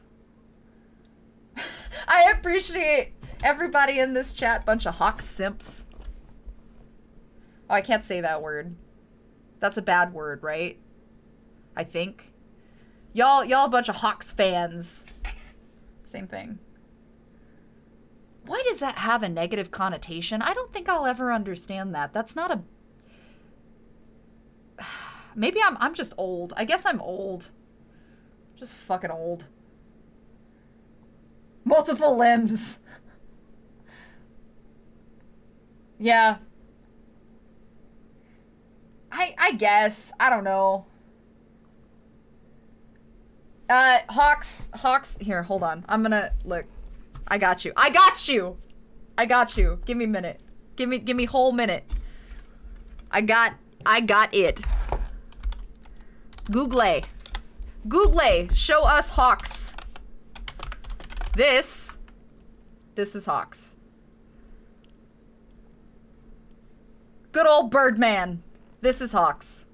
I appreciate everybody in this chat, bunch of Hawks simps. Oh, I can't say that word. That's a bad word, right? I think. Y'all a bunch of Hawks fans. Same thing. Why does that have a negative connotation? I don't think I'll ever understand that. That's not a... Maybe I'm just old. I guess I'm old. Just fucking old. Multiple limbs. Yeah. I guess. I don't know. Hawks. Here, hold on. I'm gonna... Look. I got you. I got you. I got you. Give me a minute. Give me whole minute. I got it. Google. Show us Hawks. This is Hawks. Good old Birdman. This is Hawks.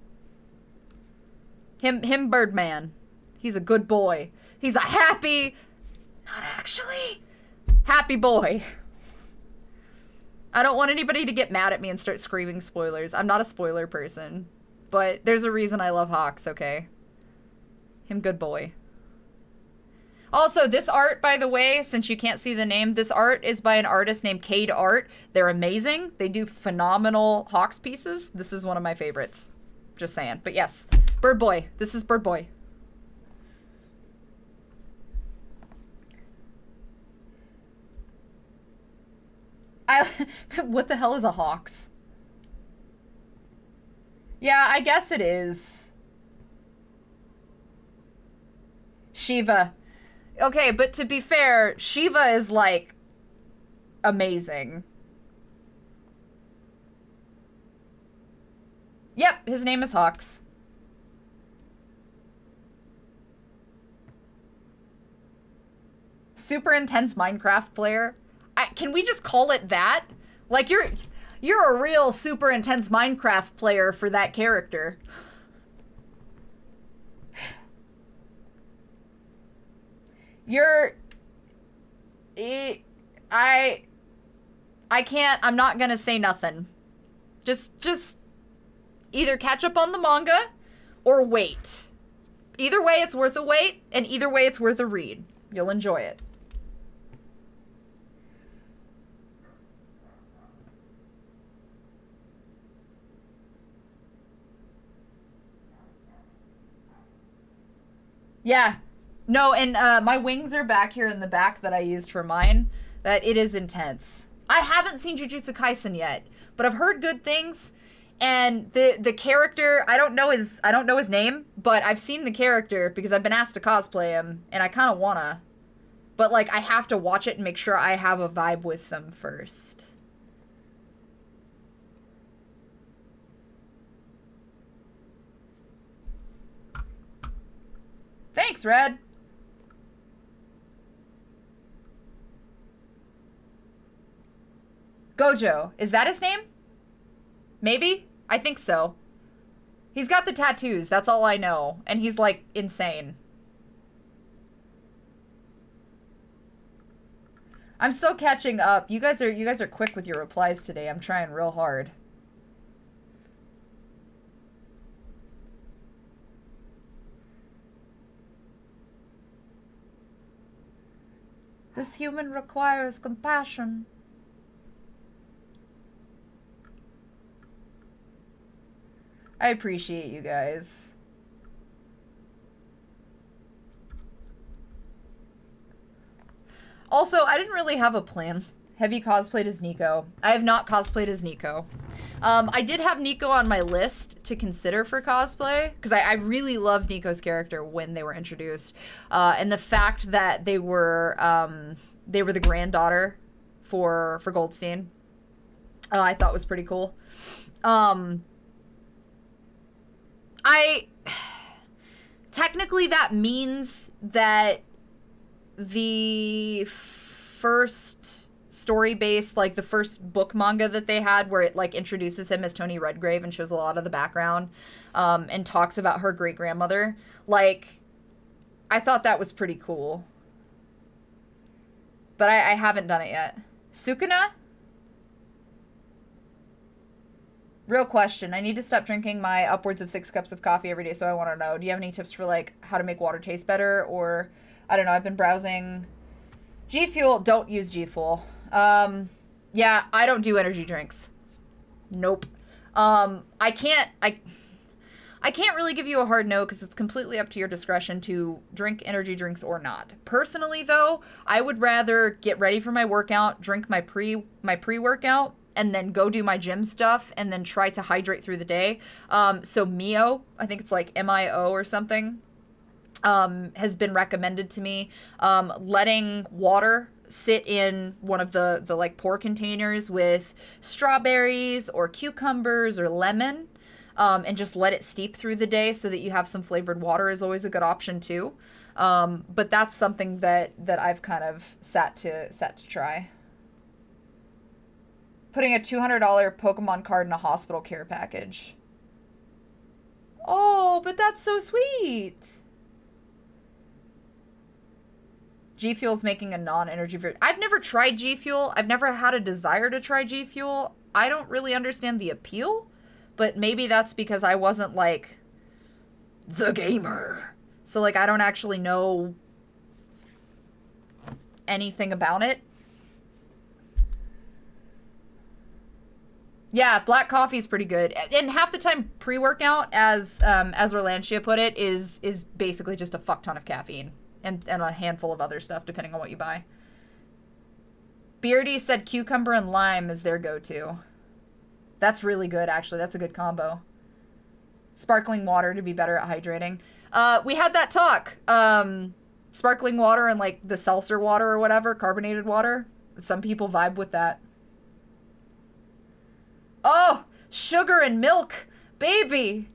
Him Birdman. He's a good boy. He's a happy actually, happy boy. I don't want anybody to get mad at me and start screaming spoilers. I'm not a spoiler person, but there's a reason I love Hawks, okay? Him good boy. Also, this art, by the way, since you can't see the name, this art is by an artist named Cade Art. They're amazing. They do phenomenal Hawks pieces. This is one of my favorites. Just saying. But yes, Bird Boy. This is Bird Boy. What the hell is a Hawks? Yeah, I guess it is. Shiva. Okay, but to be fair, Shiva is, like, amazing. Yep, his name is Hawks. Super intense Minecraft player. Can we just call it that? Like, you're a real super intense Minecraft player for that character. I can't, I'm not gonna say nothing. Just either catch up on the manga or wait. Either way, it's worth a wait, and either way, it's worth a read. You'll enjoy it. Yeah. No, and my wings are back here in the back that I used for mine. That it is intense. I haven't seen Jujutsu Kaisen yet, but I've heard good things. And the character, I don't know his name, but I've seen the character because I've been asked to cosplay him, and I kind of wanna. But like, I have to watch it and make sure I have a vibe with them first. Thanks, Red. Gojo. Is that his name? Maybe? I think so. He's got the tattoos, that's all I know. And he's, like, insane. I'm still catching up. You guys are quick with your replies today. I'm trying real hard. This human requires compassion. I appreciate you guys. Also, I didn't really have a plan. Have you cosplayed as Nico? I have not cosplayed as Nico. I did have Nico on my list to consider for cosplay, because I really loved Nico's character when they were introduced. And the fact that they were the granddaughter for Goldstein, I thought was pretty cool. Technically that means that the first story-based, like the first book manga that they had where it like introduces him as Tony Redgrave and shows a lot of the background, and talks about her great-grandmother, like, I thought that was pretty cool. But I haven't done it yet. Sukuna? Real question. I need to stop drinking my upwards of 6 cups of coffee every day, so I want to know, do you have any tips for, like, how to make water taste better? Or, I don't know, I've been browsing. G Fuel, don't use G Fuel. Yeah, I don't do energy drinks. Nope. I can't really give you a hard no, because it's completely up to your discretion to drink energy drinks or not. Personally, though, I would rather get ready for my workout, drink my pre-workout, and then go do my gym stuff, and then try to hydrate through the day. So Mio, I think it's like MIO or something, has been recommended to me. Letting water sit in one of the like pour containers with strawberries or cucumbers or lemon, and just let it steep through the day so that you have some flavored water is always a good option too. But that's something that I've kind of sat to try. Putting a $200 Pokemon card in a hospital care package. Oh, but that's so sweet. G Fuel's making a non-energy version. I've never tried G Fuel. I've never had a desire to try G Fuel. I don't really understand the appeal, but maybe that's because I wasn't, like, the gamer. So, like, I don't actually know anything about it. Yeah, black coffee is pretty good. And half the time, pre-workout, as Orlantia put it, is basically just a fuck ton of caffeine. And a handful of other stuff, depending on what you buy. Beardy said cucumber and lime is their go-to. That's really good, actually. That's a good combo. Sparkling water to be better at hydrating. We had that talk. Sparkling water and, like, the seltzer water or whatever, carbonated water. Some people vibe with that. Oh, sugar and milk, baby.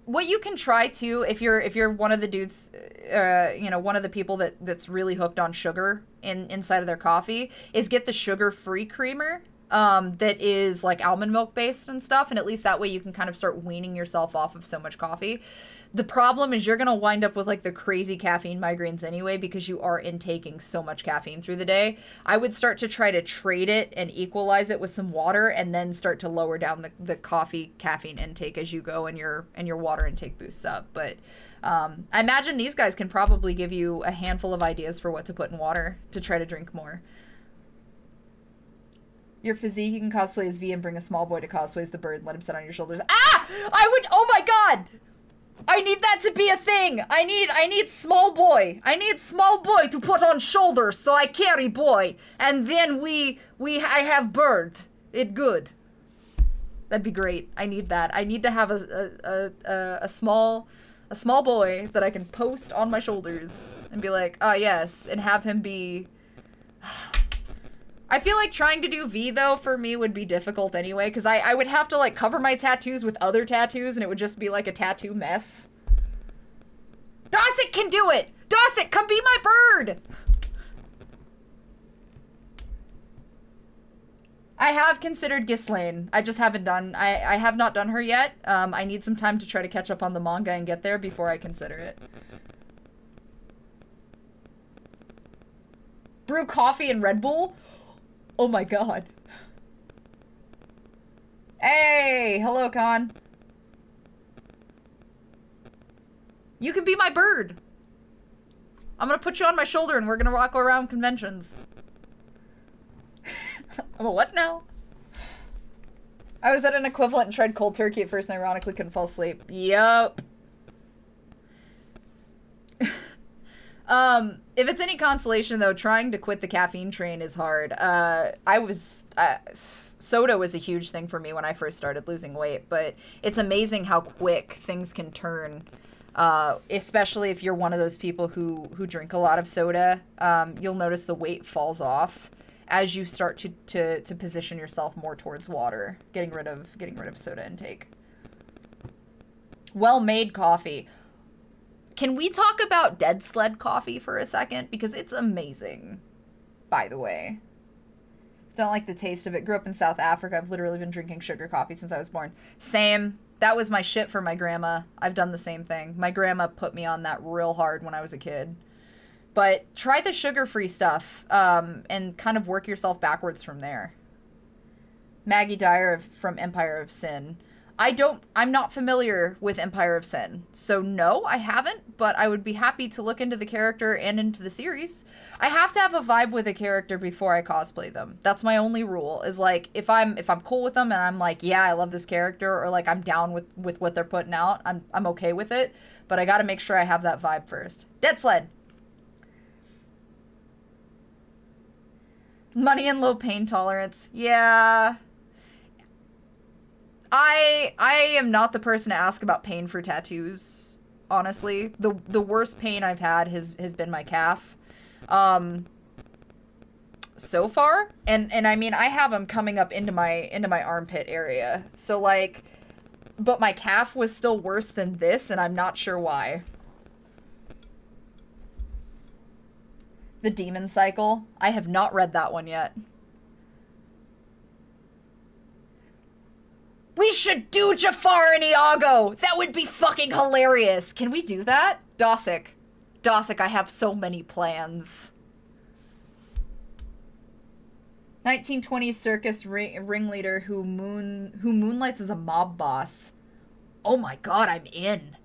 What you can try too, if you're one of the dudes, you know, one of the people that's really hooked on sugar inside of their coffee, is get the sugar-free creamer that is like almond milk based and stuff, and at least that way you can kind of start weaning yourself off of so much coffee. The problem is you're gonna wind up with like the crazy caffeine migraines anyway because you are intaking so much caffeine through the day. I would start to try to trade it and equalize it with some water, and then start to lower down the coffee caffeine intake as you go, and your water intake boosts up. But I imagine these guys can probably give you a handful of ideas for what to put in water to try to drink more. Your physique, you can cosplay as V and bring a small boy to cosplay as the bird and let him sit on your shoulders. Ah! I would, oh my god! I need that to be a thing. I need small boy. I need small boy to put on shoulders so I carry boy. And then I have bird. It good. That'd be great. I need that. I need to have a small boy that I can post on my shoulders and be like, oh yes, and have him be... I feel like trying to do V, though, for me would be difficult anyway, because I would have to, like, cover my tattoos with other tattoos, and it would just be, like, a tattoo mess. Dosset can do it! Dosset, come be my bird! I have considered Ghislaine. I just haven't done... I have not done her yet. I need some time to try to catch up on the manga and get there before I consider it. Brew coffee and Red Bull? Oh my god. Hey, hello, Con. You can be my bird. I'm gonna put you on my shoulder and we're gonna walk around conventions. I'm a what now? I was at an equivalent and tried cold turkey at first and ironically couldn't fall asleep. Yup. If it's any consolation, though, trying to quit the caffeine train is hard. Soda was a huge thing for me when I first started losing weight, but it's amazing how quick things can turn, especially if you're one of those people who drink a lot of soda. You'll notice the weight falls off as you start to position yourself more towards water, getting rid of soda intake. Well-made coffee. Can we talk about Dead Sled coffee for a second? Because it's amazing, by the way. Don't like the taste of it. Grew up in South Africa. I've literally been drinking sugar coffee since I was born. Same. That was my shit for my grandma. I've done the same thing. My grandma put me on that real hard when I was a kid. But try the sugar-free stuff and kind of work yourself backwards from there. Maggie Dyer from Empire of Sin. I'm not familiar with Empire of Sin, so no, I haven't, but I would be happy to look into the character and into the series. I have to have a vibe with a character before I cosplay them. That's my only rule, is like, if I'm cool with them and I'm like, yeah, I love this character, or like I'm down with what they're putting out, I'm okay with it, but I gotta make sure I have that vibe first. Dead Sled. Money and low pain tolerance. Yeah. I am not the person to ask about pain for tattoos, honestly. The worst pain I've had has been my calf. So far. And I mean, I have them coming up into my armpit area. So like, but my calf was still worse than this, and I'm not sure why. The Demon Cycle. I have not read that one yet. We should do Jafar and Iago! That would be fucking hilarious! Can we do that? Dosick. Dosick, I have so many plans. 1920s circus ringleader who moonlights as a mob boss. Oh my god, I'm in.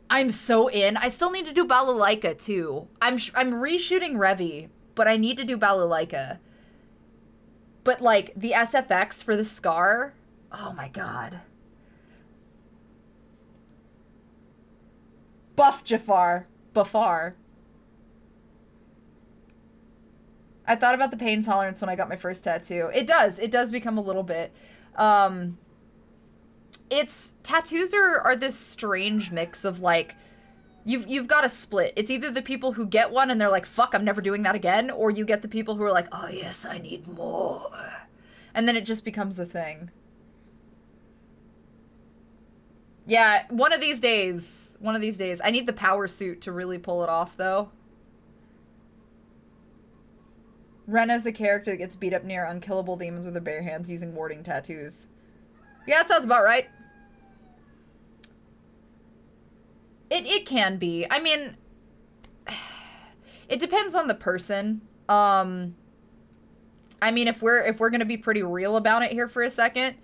I'm so in. I still need to do Balalaika too. I'm reshooting Revy, but I need to do Balalaika. But like the SFX for the Scar, oh my god. Buff Jafar. Buffar. I thought about the pain tolerance when I got my first tattoo. It does become a little bit. Tattoos are this strange mix of like, you've got a split. It's either the people who get one and they're like, fuck, I'm never doing that again, or you get the people who are like, oh yes, I need more. And then it just becomes a thing. Yeah, one of these days. I need the power suit to really pull it off, though. Rena's a character that gets beat up near unkillable demons with her bare hands using warding tattoos. Yeah, that sounds about right. It can be. I mean, it depends on the person. I mean, if we're gonna be pretty real about it here for a second,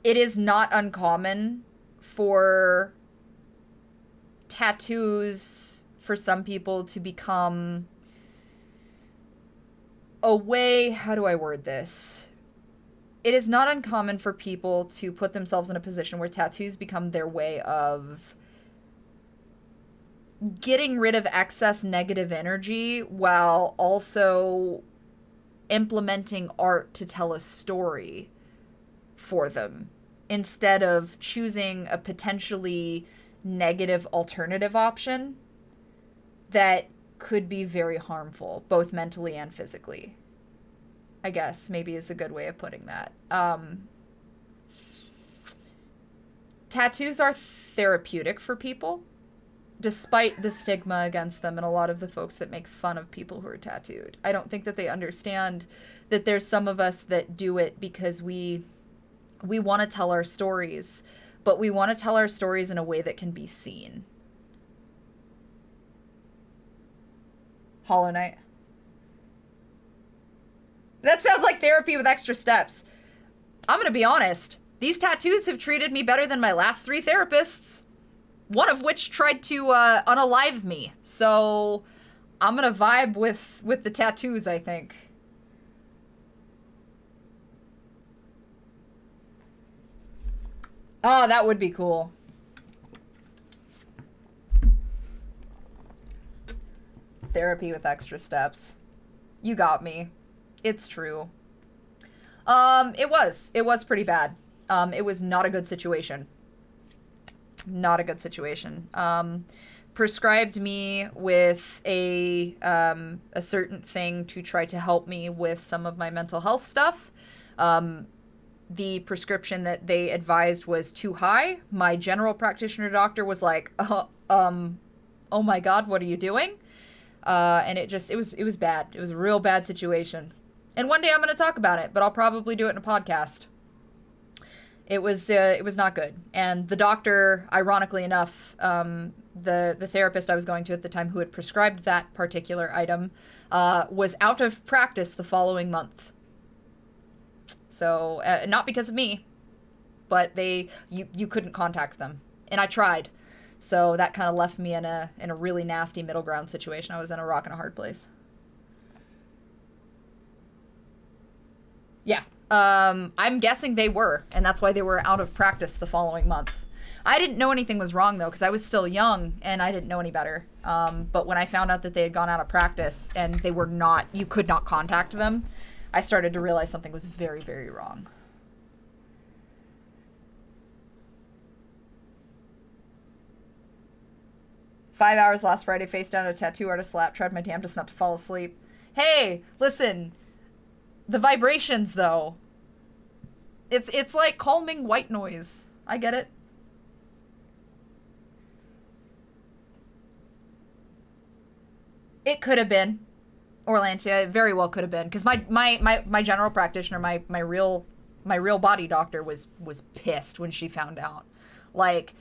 it is not uncommon for tattoos for some people to become a way, how do I word this? It is not uncommon for people to put themselves in a position where tattoos become their way of getting rid of excess negative energy while also implementing art to tell a story for them, instead of choosing a potentially negative alternative option that could be very harmful, both mentally and physically. I guess maybe is a good way of putting that. Tattoos are therapeutic for people, despite the stigma against them and a lot of the folks that make fun of people who are tattooed. I don't think that they understand that there's some of us that do it because we want to tell our stories, but we want to tell our stories in a way that can be seen. Hollow Knight. That sounds like therapy with extra steps. I'm gonna be honest. These tattoos have treated me better than my last 3 therapists. One of which tried to unalive me. So I'm gonna vibe with the tattoos, I think. Oh, that would be cool. Therapy with extra steps. You got me. It's true. It was pretty bad. It was not a good situation. Not a good situation. Prescribed me with a certain thing to try to help me with some of my mental health stuff. The prescription that they advised was too high. My general practitioner doctor was like, oh my God, what are you doing? And it was bad. It was a real bad situation. And one day I'm going to talk about it, but I'll probably do it in a podcast. It was not good. And the doctor, ironically enough, the therapist I was going to at the time who had prescribed that particular item, was out of practice the following month. So, not because of me, but you couldn't contact them. And I tried. So that kind of left me in a really nasty middle ground situation. I was in a rock and a hard place. Yeah. I'm guessing they were, and that's why they were out of practice the following month. I didn't know anything was wrong, though, because I was still young, and I didn't know any better. But when I found out that they had gone out of practice, and they were not, you could not contact them, I started to realize something was very, very wrong. "5 hours last Friday, face down at a tattoo artist's lap, tried my damnedest not to fall asleep." Hey, listen. The vibrations, though. It's like calming white noise. I get it. It could have been. Orlantia, it very well could have been. Because my general practitioner, my real body doctor was pissed when she found out. Like,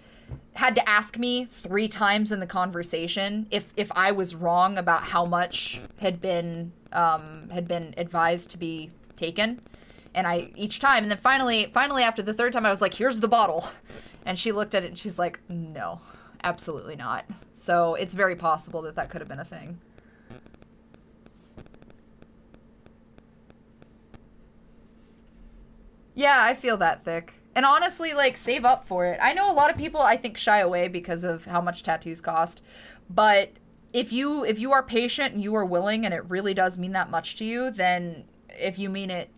had to ask me 3 times in the conversation if I was wrong about how much had been advised to be taken. And each time, and then finally after the 3rd time, I was like, here's the bottle. And she looked at it and she's like, no, absolutely not. So it's very possible that could have been a thing. Yeah, I feel that, Thick. And honestly, like, save up for it. I know a lot of people, I think, shy away because of how much tattoos cost. But if you are patient and you are willing and it really does mean that much to you, then if you mean it,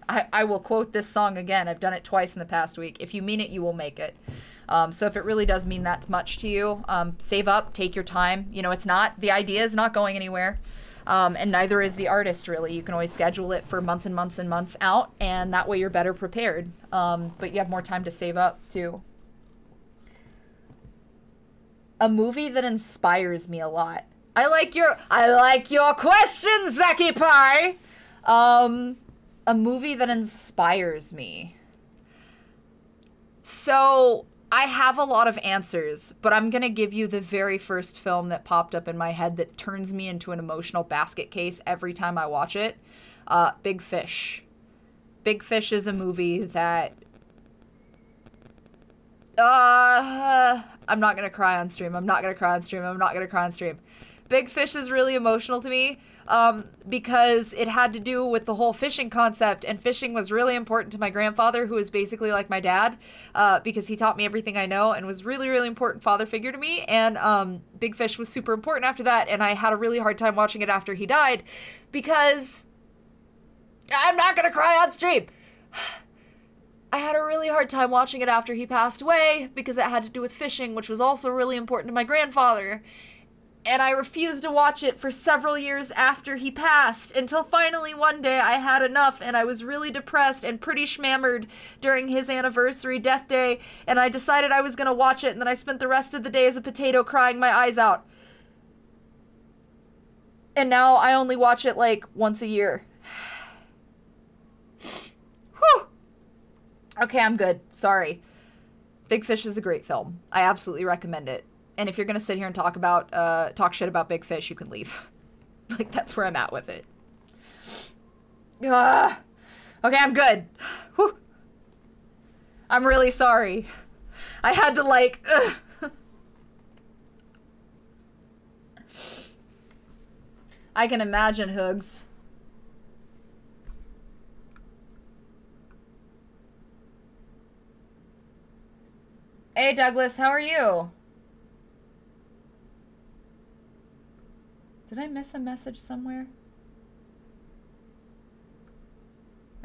I will quote this song again. I've done it twice in the past week. If you mean it, you will make it. So if it really does mean that much to you, save up, take your time. You know, the idea is not going anywhere. And neither is the artist, really. You can always schedule it for months and months and months out, and that way you're better prepared. But you have more time to save up, too. A movie that inspires me a lot. I like your question, Zaki Pie! A movie that inspires me. So, I have a lot of answers, but I'm gonna give you the very first film that popped up in my head that turns me into an emotional basket case every time I watch it. Big Fish. Big Fish is a movie that... I'm not gonna cry on stream. I'm not gonna cry on stream. I'm not gonna cry on stream. Big Fish is really emotional to me. Because it had to do with the whole fishing concept, and fishing was really important to my grandfather, who is basically like my dad, because he taught me everything I know and was really, really important father figure to me, and Big Fish was super important after that, and I had a really hard time watching it after he died, because I'm not gonna cry on stream! I had a really hard time watching it after he passed away, because it had to do with fishing, which was also really important to my grandfather. And I refused to watch it for several years after he passed, until finally one day I had enough, and I was really depressed and pretty schmammered during his anniversary death day, and I decided I was gonna watch it, and then I spent the rest of the day as a potato crying my eyes out. And now I only watch it like once a year. Whew. Okay, I'm good. Sorry. Big Fish is a great film. I absolutely recommend it. And if you're gonna sit here and talk shit about Big Fish, you can leave. Like, that's where I'm at with it. Okay, I'm good. Whew. I'm really sorry. I had to, like, I can imagine, Hoogs. Hey, Douglas, how are you? Did I miss a message somewhere?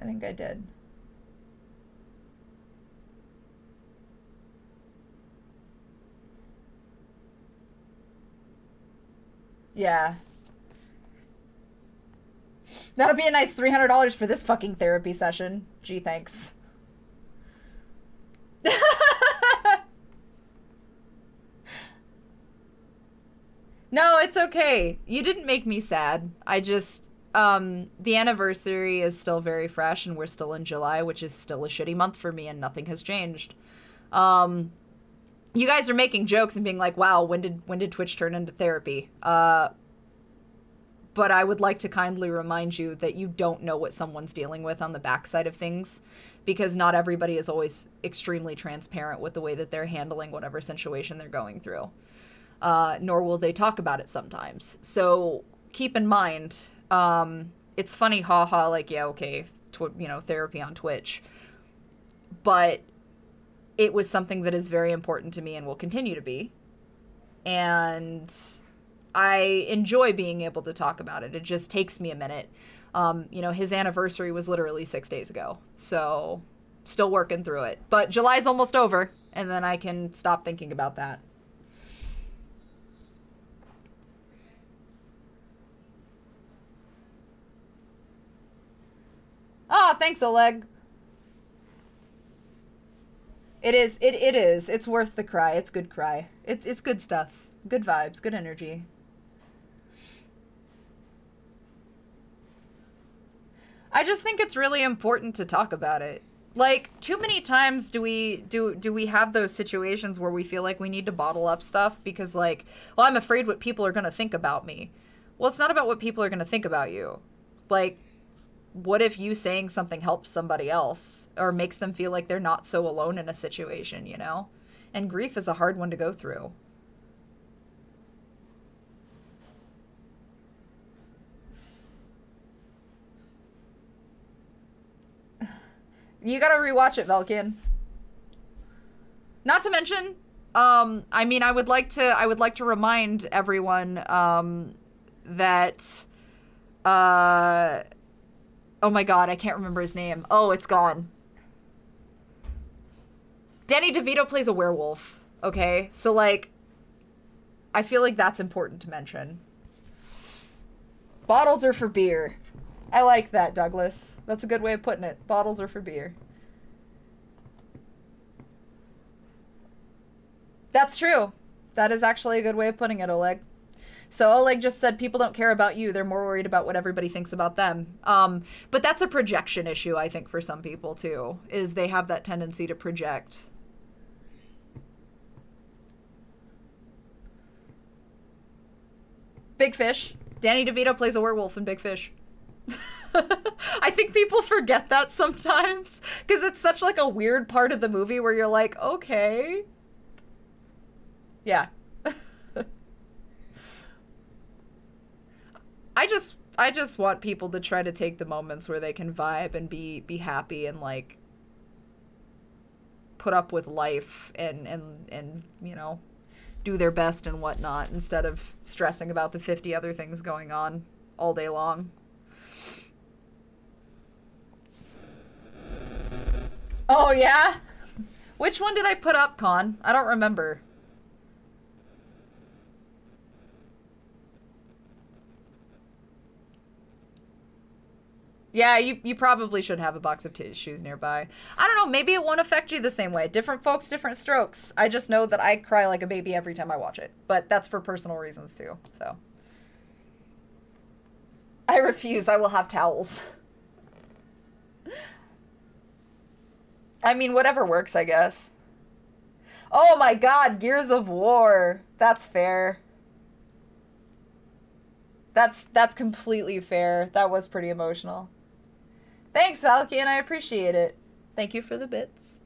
I think I did. Yeah. That'll be a nice $300 for this fucking therapy session. Gee, thanks. No, it's okay. You didn't make me sad. I just, the anniversary is still very fresh, and we're still in July, which is still a shitty month for me, and nothing has changed. You guys are making jokes and being like, wow, when did Twitch turn into therapy? But I would like to kindly remind you that you don't know what someone's dealing with on the backside of things, because not everybody is always extremely transparent with the way that they're handling whatever situation they're going through. Nor will they talk about it sometimes. So keep in mind, it's funny, haha, like, yeah, okay, therapy on Twitch. But it was something that is very important to me and will continue to be. And I enjoy being able to talk about it. It just takes me a minute. His anniversary was literally 6 days ago. So still working through it. But July's almost over, and then I can stop thinking about that. Oh, thanks, Oleg. It is. It's worth the cry. It's good cry. It's good stuff. Good vibes. Good energy. I just think it's really important to talk about it. Like, too many times do we have those situations where we feel like we need to bottle up stuff because, like, well, I'm afraid what people are going to think about me. Well, it's not about what people are going to think about you. Like, what if you saying something helps somebody else or makes them feel like they're not so alone in a situation, you know? And grief is a hard one to go through. You gotta rewatch it, Velkin. Not to mention, I mean, I would like to remind everyone, that, oh my god, I can't remember his name. Oh, it's gone. Danny DeVito plays a werewolf, okay? So, like, I feel like that's important to mention. Bottles are for beer. I like that, Douglas. That's a good way of putting it. Bottles are for beer. That's true. That is actually a good way of putting it, Oleg. So Oleg just said people don't care about you. They're more worried about what everybody thinks about them. But that's a projection issue, I think, for some people, too, is they have that tendency to project. Big Fish. Danny DeVito plays a werewolf in Big Fish. I think people forget that sometimes because it's such like a weird part of the movie where you're like, okay. Yeah. I just want people to try to take the moments where they can vibe and be happy and like put up with life and you know, do their best and whatnot instead of stressing about the 50 other things going on all day long. Oh, yeah? Which one did I put up, Con? I don't remember. Yeah, you probably should have a box of tissues nearby. I don't know, maybe it won't affect you the same way. Different folks, different strokes. I just know that I cry like a baby every time I watch it. But that's for personal reasons, too, so. I refuse. I will have towels. I mean, whatever works, I guess. Oh my god, Gears of War. That's fair. That's completely fair. That was pretty emotional. Thanks, Valky, and I appreciate it. Thank you for the bits.